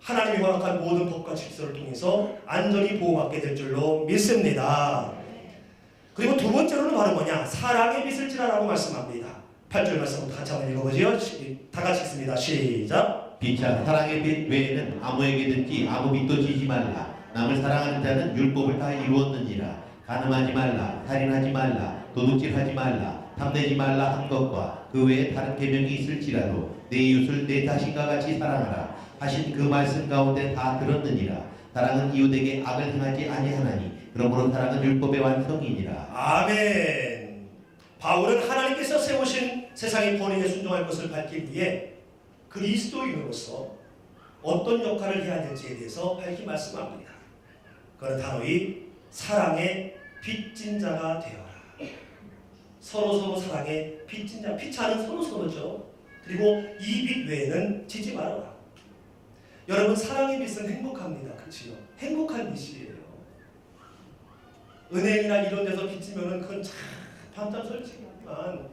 하나님이 허락한 모든 법과 질서를 통해서 안전히 보호받게 될 줄로 믿습니다. 그리고 두 번째로는 바로 뭐냐? 사랑의 빛을 지라라고 말씀합니다. 8절 말씀부터 같이 한번 읽어보죠. 다 같이 읽습니다. 시작. 빛이야, 사랑의 빛 외에는 아무에게든지 아무 빛도 지지 말라. 남을 사랑하는 자는 율법을 다 이루었느니라. 간음하지 말라, 살인하지 말라, 도둑질하지 말라, 탐내지 말라 한 것과 그 외에 다른 계명이 있을지라도 내 이웃을 내 자신과 같이 사랑하라 하신 그 말씀 가운데 다 들었느니라. 사랑은 이웃에게 악을 행하지 아니하나니 그러므로 사랑은 율법의 완성이니라. 아멘. 바울은 하나님께서 세우신 세상의 권위에 순종할 것을 밝히기 위해 그리스도인으로서 어떤 역할을 해야 될지에 대해서 밝히 말씀합니다. 그는 단호히 사랑의 빚진 자가 되어라. 서로 사랑의 빚진 자. 피차는 서로죠. 그리고 이 빚 외에는 지지 말아라. 여러분, 사랑의 빚은 행복합니다. 그치요? 행복한 빚이에요. 은행이나 이런 데서 빚지면은 그건 참 밤잠 설치지만,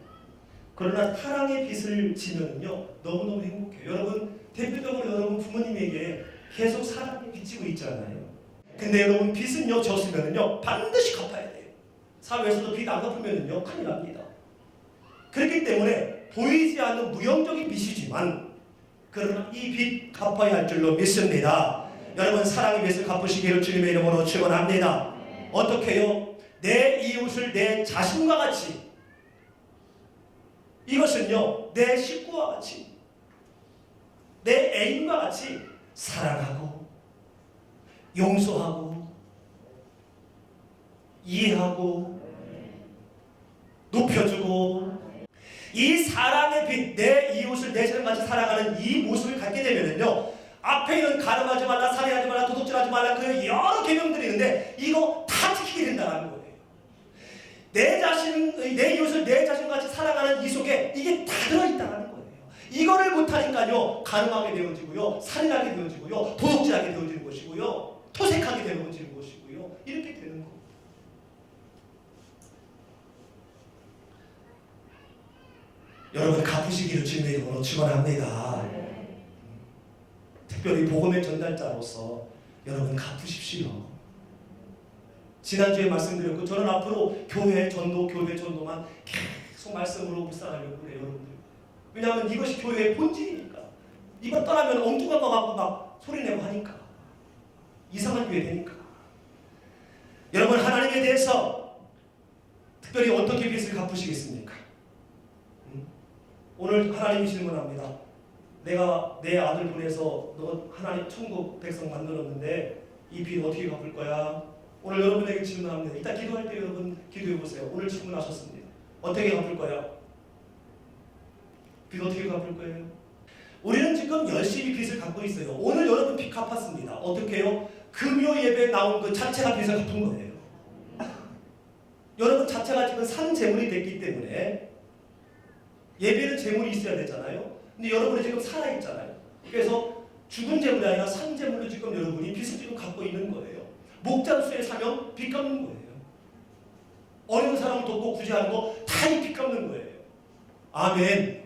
그러나 사랑의 빚을 지면은요, 너무너무 행복해요. 여러분, 대표적으로 여러분 부모님에게 계속 사랑이 빚지고 있잖아요. 근데 여러분, 빚은요, 졌으면은요, 반드시 갚아야 돼요. 사회에서도 빚 안 갚으면은요, 큰일 납니다. 그렇기 때문에 보이지 않는 무형적인 빚이지만, 그러나 이 빚 갚아야 할 줄로 믿습니다. 여러분, 사랑의 빚을 갚으시기를 주님의 이름으로 축원합니다. 어떻게 해요? 내 이웃을 내 자신과 같이, 이것은요, 내 식구와 같이, 내 애인과 같이 사랑하고 용서하고 이해하고 높여주고, 이 사랑의 빛, 내 이웃을 내 자신같이 사랑하는 이 모습을 갖게 되면은요, 앞에 있는 가늠하지 말라, 살인하지 말라, 도둑질하지 말라, 그 여러 계명들이 있는데 이거 다 지키게 된다는 거예요. 내 이웃을 내 자신같이 사랑하는 이 속에 이게 다 들어있다는 거예요. 이거를 못하니까 순간요 가늠하게 되어지고요, 살인하게 되어지고요, 도둑질하게 되어지는 것이고요, 토색하게 되어지는 것이고요, 이렇게 되는 겁니다. 여러분 갚으시기를 주님의 이름으로 축원합니다. 특별히 복음의 전달자로서 여러분 갚으십시오. 지난주에 말씀드렸고 저는 앞으로 교회 전도만 계속 말씀으로 묵상하려고 그래요, 여러분들. 왜냐하면 이것이 교회의 본질이니까. 이거 떠나면 엉뚱한 거 갖고 막 소리내고 하니까. 이상한 교회 되니까. 여러분 하나님에 대해서 특별히 어떻게 빚을 갚으시겠습니까? 오늘 하나님이 질문합니다. 내가 내 아들 보내서 너 하나님 천국 백성 만들었는데 이 빚 어떻게 갚을 거야? 오늘 여러분에게 질문합니다. 이따 기도할 때 여러분 기도해 보세요. 오늘 질문하셨습니다. 어떻게 갚을 거야? 빚 어떻게 갚을 거예요? 우리는 지금 열심히 빚을 갚고 있어요. 오늘 여러분 빚 갚았습니다. 어떻게 해요? 금요 예배에 나온 그 자체가 빚을 갚은 거예요. 여러분 자체가 지금 산 재물이 됐기 때문에 예배는 재물이 있어야 되잖아요. 근데 여러분이 지금 살아있잖아요. 그래서 죽은 재물이 아니라 산 재물로 지금 여러분이 빚을 지금 갖고 있는 거예요. 목장수에 사면 빚 갚는 거예요. 어려운 사람을 돕고 구제하는 거 다 이 빚 갚는 거예요. 아멘.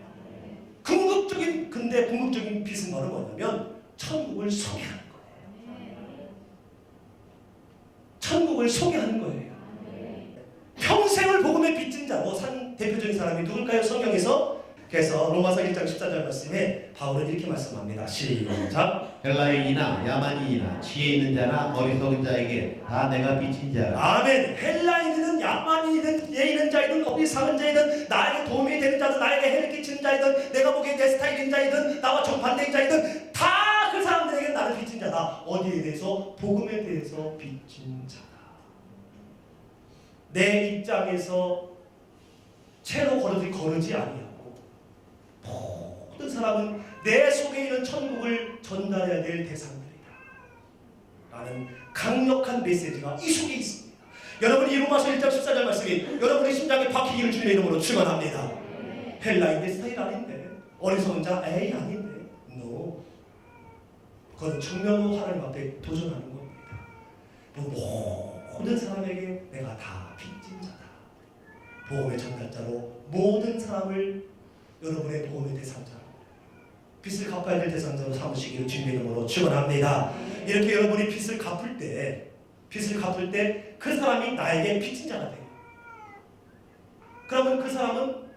궁극적인 빚은 바로 뭐냐면 천국을 소개하는 거예요. 천국을 소개하는 거예요. 평생을 복음에 빚진 자로 산 대표적인 사람이 누굴까요? 성경에서. 그래서 로마서 1장 14절 말씀에 바울은 이렇게 말씀합니다. 시작. 헬라인이나 야만인이나 지혜 있는 자나 어리석은 자에게 다 내가 빚진 자라. 아멘. 헬라인이든 야만인이든 지혜 있는 자이든 어리석은 자이든 나에게 도움이 되는 자든 나에게 해를 끼치는 자이든 내가 보기에 내 스타일인 자이든 나와 정반대인 자이든 다 그 사람들에게 나를 빚진 자다. 어디에 대해서? 복음에 대해서 빚진 자다. 내 입장에서 채로 거르지 아니하고 모든 사람은 내 속에 있는 천국을 전달해야 될 대상들이다 라는 강력한 메시지가 이 속에 있습니다. 여러분이 이 로마서 1장 14절 말씀이 여러분의 심장에 박히기를 주님의 이름으로 축원합니다. 헬라인 내 스타일 아닌데, 어리석은 자 에이 아닌데, no. 그건 청명으로 하나님 앞에 도전하는 겁니다. 모든 사람에게 내가 다 빚진 자다. 복음의 전달자로 모든 사람을 여러분의 복음의 대상자로, 빚을 갚아야 될 대상자로 삼으시기를 주님의 이름으로 축원합니다. 이렇게 여러분이 빚을 갚을 때 그 사람이 나에게 빚진 자가 돼요. 그러면 그 사람은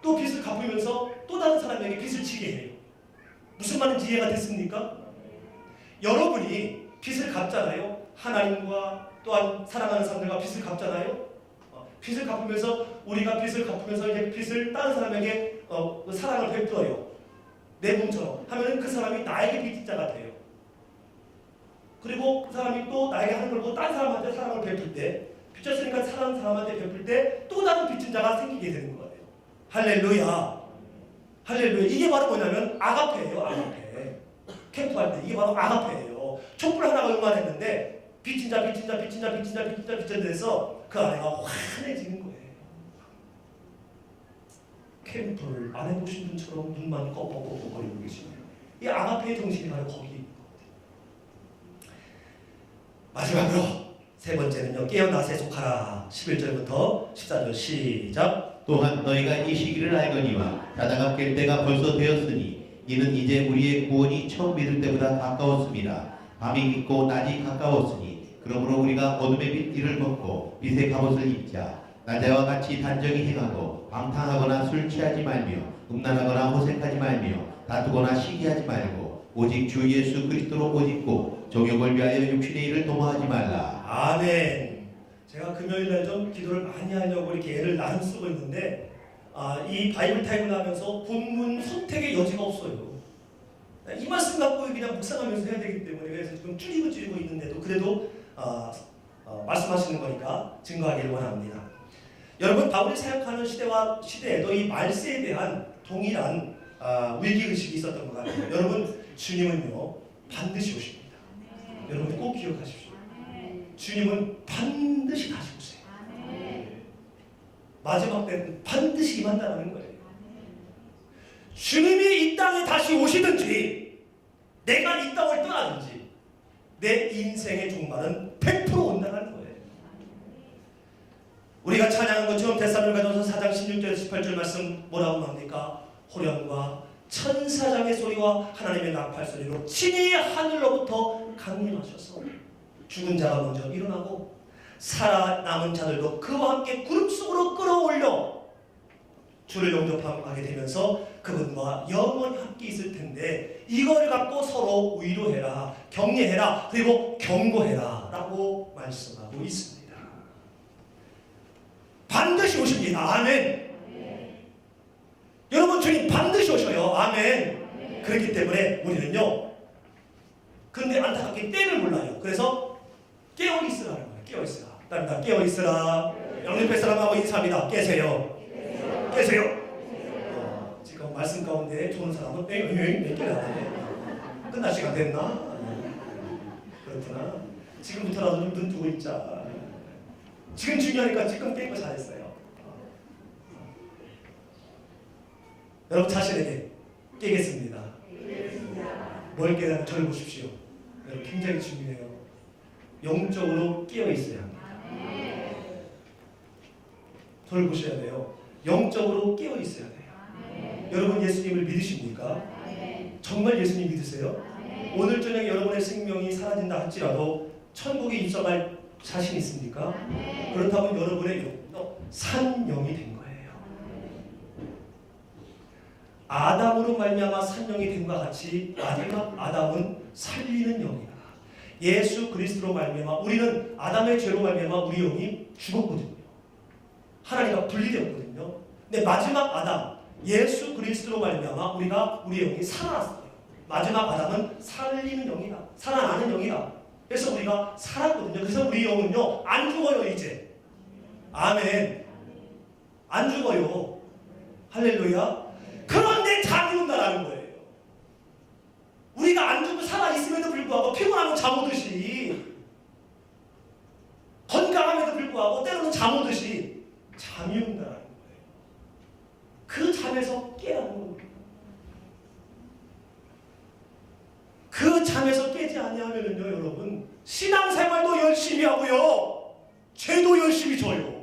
또 빚을 갚으면서 또 다른 사람에게 빚을 지게 해요. 무슨 말인지 이해가 됐습니까? 여러분이 빚을 갚잖아요. 하나님과 또한 사랑하는 사람들과 빚을 갚잖아요. 빚을 갚으면서 우리가 빚을 갚으면서 이제 빚을 다른 사람에게 사랑을 베풀어요. 내 몸처럼 하면은 그 사람이 나에게 빚진 자가 돼요. 그리고 그 사람이 또 나에게 하는 걸 보고 다른 사람한테 사랑을 베풀 때, 빚졌으니까 사랑하는 사람한테 베풀 때 또 다른 빚진 자가 생기게 되는 거예요. 할렐루야. 할렐루야. 이게 바로 뭐냐면 아가페예요. 아가페. 캠프할 때 이게 바로 아가페예요. 촛불 하나가 응만했는데 빚진 자 해서 그 아내가 환해지는 거예요. 캠프를 안 해보신 분처럼 눈만 껌뻑껌뻑거리고 계시네요. 이 아가페의 정신이 바로 거기에 있는 거거든요. 마지막으로 세 번째는요. 깨어나세 속하라. 11절부터 14절 시작. 또한 너희가 이 시기를 알거니와 자다가 깰 때가 벌써 되었으니 이는 이제 우리의 구원이 처음 믿을 때보다 가까웠습니다. 밤이 깊고 낮이 가까웠으니 그러므로 우리가 어둠의 빛 이를 벗고 빛의 갑옷을 입자. 낮에와 같이 단정히 행하고 방탕하거나 술 취하지 말며 음란하거나 호색하지 말며 다투거나 시기하지 말고 오직 주 예수 그리스도로 옷 입고 정욕을 위하여 육신의 일을 도모하지 말라. 아멘. 제가 금요일날 좀 기도를 많이 하려고 이렇게 애를 나름 쓰고 있는데 이 바이블 타임을 하면서 본문 선택의 여지가 없어요. 이 말씀 갖고 그냥 묵상하면서 해야 되기 때문에 그래서 지금 줄이고 있는데도 그래도 말씀하시는 거니까 증거하기를 원합니다. 여러분 바울이 사역하는 시대에도 이 말세에 대한 동일한 위기의식이 있었던 것 같아요. 여러분 주님은요 반드시 오십니다. 여러분 꼭 기억하십시오. 주님은 반드시 다시 오세요. 마지막 때는 반드시 임한다는 거예요. 주님이 이 땅에 다시 오시든지 내가 이 땅을 떠나든지 내 인생의 종말은 100% 온당할 거예요. 우리가 찬양한 것처럼 데살로니가전서 4장 16절 18절 말씀 뭐라고 합니까? 호련과 천사장의 소리와 하나님의 나팔 소리로 친히 하늘로부터 강림하셔서 죽은 자가 먼저 일어나고 살아남은 자들도 그와 함께 구름 속으로 끌어올려 주를 영접하게 되면서 그분과 영원히 함께 있을 텐데 이걸 갖고 서로 위로해라, 격려해라, 그리고 경고해라 라고 말씀하고 있습니다. 반드시 오십니다. 아멘. 여러분, 주님 반드시 오셔요. 아멘. 그렇기 때문에 우리는요, 근데 안타깝게 때를 몰라요. 그래서 깨어있으라는 거예요. 깨어있으라. 따릅니다. 깨어있으라. 영접할 사람하고 인사합니다. 깨세요. 깨세요. 지금 말씀 가운데 좋은 사람은 몇 개나 돼. 끝날 시간 됐나? 그렇구나. 지금부터라도 좀 눈 뜨고 있자. 지금 중요하니까 지금 깬 거 잘했어요. 여러분 자신에게 깨겠습니다. 뭘 깨달으면 저를 보십시오. 여러분 굉장히 중요해요. 영적으로 깨어 있어야 합니다. 저를 보셔야 돼요. 영적으로 깨어 있어야 돼요. 여러분 예수님을 믿으십니까? 정말 예수님 믿으세요? 오늘 저녁에 여러분의 생명이 사라진다 할지라도 천국에 입성할 자신 있습니까? 그렇다면 여러분의 영도 산 영이 된 거예요. 아담으로 말미암아 산 영이 된 것과 같이 마지막 아담은 살리는 영이다. 예수 그리스도로 말미암아 우리는 아담의 죄로 말미암아 우리 영이 죽었거든요. 하나님과 분리되었거든요. 근데 마지막 아담 예수 그리스도로 말미암아 우리의 영이 살아났어요. 마지막 아담은 살리는 영이다. 살아나는 영이다. 그래서 우리가 살았거든요. 그래서 우리 영은요 안 죽어요 이제. 아멘. 안 죽어요. 할렐루야. 그런데 잠이 온다라는 거예요. 우리가 안 죽고 살아있음에도 불구하고 피곤하면 잠 오듯이 건강함에도 불구하고 때로는 잠 오듯이 잠이 온다라는 거예요. 그 잠에서 깨라는 겁니다. 그 잠에서 깨지 아니하면요 여러분 신앙생활도 열심히 하고요 죄도 열심히 져요.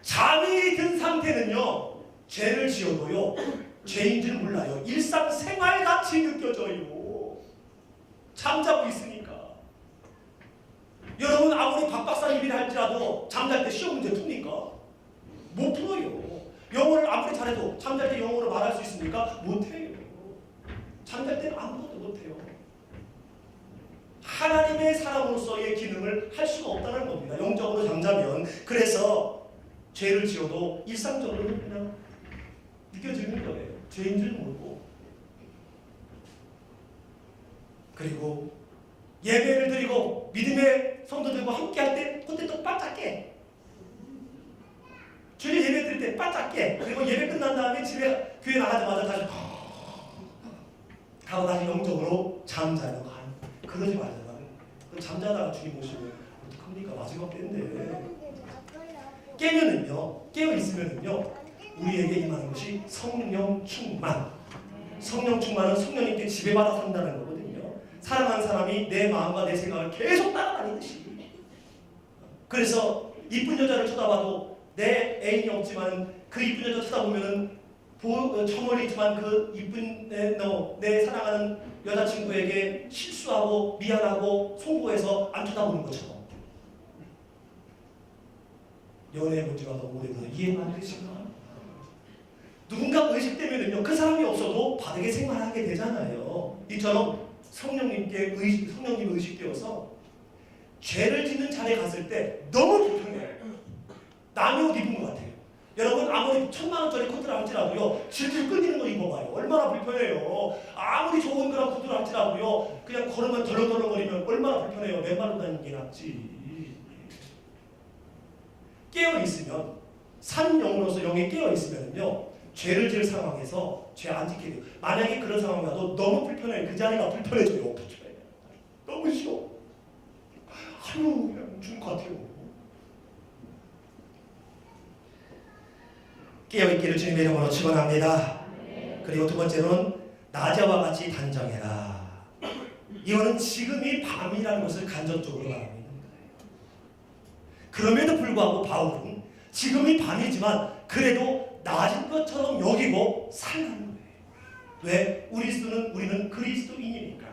잠이 든 상태는요 죄를 지어도요 죄인 줄 몰라요. 일상생활같이 느껴져요. 잠자고 있으니까. 여러분 아무리 박박사님이라 할지라도 잠잘 때 시험 문제 풉니까? 못 풀어요. 영어를 아무리 잘해도 잠잘 때 영어로 말할 수 있습니까? 못해요. 잠잘 때는 아무것도 못해요. 하나님의 사람으로서의 기능을 할 수가 없다는 겁니다. 영적으로 잠자면. 그래서 죄를 지어도 일상적으로는 그냥 느껴지는 거예요. 죄인 줄 모르고. 그리고 예배를 드리고 믿음의 성도들과 함께할 때 그때 또 바짝 깨. 주일 예배 드릴 때 바짝 깨. 그리고 예배 끝난 다음에 집에 교회 나가자마자 다시 가고 다시 영적으로 잠자는 거. 그러지 말자는 잠자다가 주님 오시면 어떡합니까? 마지막 때인데. 깨면은요, 깨어 있으면은요, 우리에게 임하는 것이 성령 충만. 성령 충만은 성령님께 지배받아 산다는 거거든요. 사랑하는 사람이 내 마음과 내 생각을 계속 따라다니듯이. 그래서 이쁜 여자를 쳐다봐도 내 애인이 없지만 그 이쁜 여자 쳐다보면은 저 멀리 있지만 그 이쁜 내 사랑하는 여자친구에게 실수하고 미안하고 송구해서 안 쳐다보는 것처럼. 연애해 본 지가 너무 오래돼서 이해가 안 되시나? 누군가 의식되면은요 그 사람이 없어도 바르게 생활하게 되잖아요. 이처럼 성령님 의식되어서 죄를 짓는 자리에 갔을 때 너무 불편해요. 남의 옷 입은 것 같아요. 여러분 아무리 1000만원짜리 코트를 할지라도요 질질 끌리는 거 입어봐요. 얼마나 불편해요. 아무리 좋은 그런 코트를 할지라도요 그냥 걸으면 덜렁덜렁거리면 얼마나 불편해요. 맨발로 다니는 게 낫지. 깨어있으면 산영으로서 영에 깨어있으면요 죄를 지을 상황에서 죄 안 지키게 돼요. 만약에 그런 상황이 와도 너무 불편해요. 그 자리가 불편해져요. 너무 싫어. 아유 그냥 죽을 것 같아요. 깨어있기를 주님의 이름으로 축원합니다. 그리고 두 번째로는 낮에와 같이 단정해라. 이거는 지금이 밤이라는 것을 간접적으로 말하고 있는 거예요. 그럼에도 불구하고 바울은 지금이 밤이지만 그래도 낮은 것처럼 여기고 살라는 거예요. 왜? 우리는 그리스도인이니까.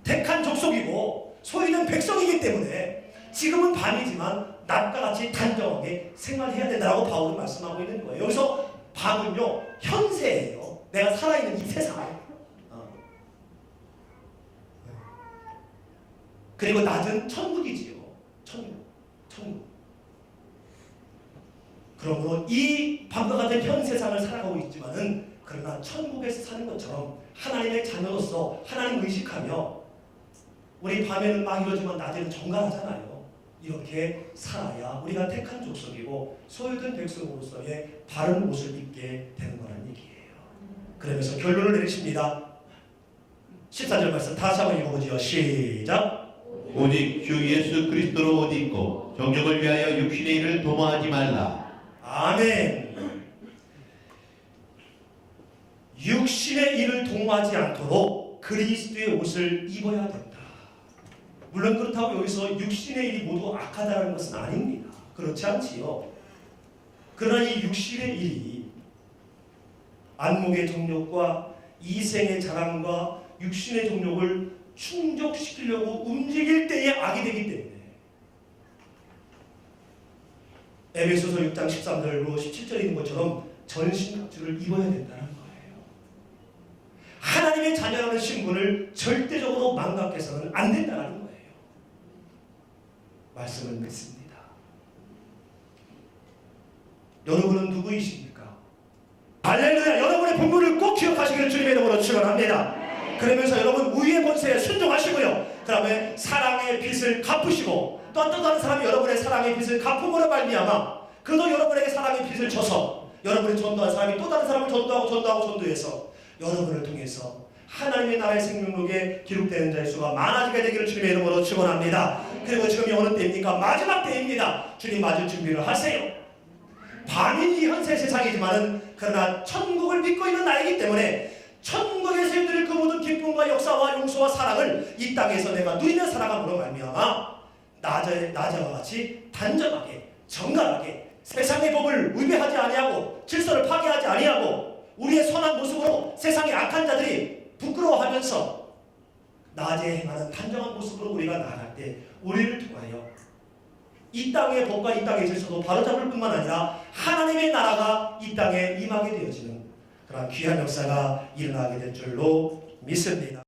택한 족속이고 소유는 백성이기 때문에 지금은 밤이지만 낮과 같이 단정하게 생활해야 된다고 바울은 말씀하고 있는 거예요. 여기서 밤은요 현세예요. 내가 살아있는 이 세상. 그리고 낮은 천국이지요. 천국. 그러므로 이 밤과 같은 현 세상을 살아가고 있지만은 그러나 천국에서 사는 것처럼 하나님의 자녀로서 하나님 의식하며 우리 밤에는 막 이러지만 낮에는 정갈하잖아요. 이렇게 살아야 우리가 택한 족속이고 소유된 백성으로서의 바른 옷을 입게 되는 거라는 얘기예요. 그러면서 결론을 내리십니다. 14절 말씀 다시 한번 읽어보지요. 시작. 오직 주 예수 그리스도로 옷 입고 정욕을 위하여 육신의 일을 도모하지 말라. 아멘. 육신의 일을 도모하지 않도록 그리스도의 옷을 입어야 된다. 물론 그렇다고 여기서 육신의 일이 모두 악하다는 것은 아닙니다. 그렇지 않지요. 그러나 이 육신의 일이 안목의 정욕과 이생의 자랑과 육신의 정욕을 충족시키려고 움직일 때에 악이 되기 때문에 에베소서 6장 13절로 17절에 있는 것처럼 전신갑주를 입어야 된다는 거예요. 하나님의 자녀라는 신분을 절대적으로 망각해서는 안 된다는 거예요. 말씀을 믿습니다. 여러분은 누구이십니까? 할렐루야. 여러분의 본분을 꼭 기억하시기를 주님의 이름으로 축원합니다. 그러면서 여러분 우위의 권세에 순종하시고요. 그 다음에 사랑의 빚을 갚으시고 또 다른 사람이 여러분의 사랑의 빚을 갚음으로 말미암아 그도 여러분에게 사랑의 빚을 져서 여러분이 전도한 사람이 또 다른 사람을 전도해서 여러분을 통해서 하나님의 나라의 생명록에 기록되는 자의 수가 많아지게 되기를 주님의 이름으로 축원합니다. 그리고 지금이 어느 때입니까? 마지막 때입니다. 주님 맞을 준비를 하세요. 밤인 이 현세 세상이지만은 그러나 천국을 믿고 있는 나이기 때문에 천국에서 누릴 그 모든 기쁨과 역사와 용서와 사랑을 이 땅에서 내가 누리며 살아감으로 말미암아 낮에와 같이 단정하게 정갈하게 세상의 법을 위배하지 아니하고 질서를 파괴하지 아니하고 우리의 선한 모습으로 세상의 악한 자들이 부끄러워하면서 낮에 행하는 단정한 모습으로 우리가 나아갈 때 우리를 통하여 이 땅의 법과 이 땅의 질서도 바로잡을 뿐만 아니라 하나님의 나라가 이 땅에 임하게 되어지는 그런 귀한 역사가 일어나게 될 줄로 믿습니다.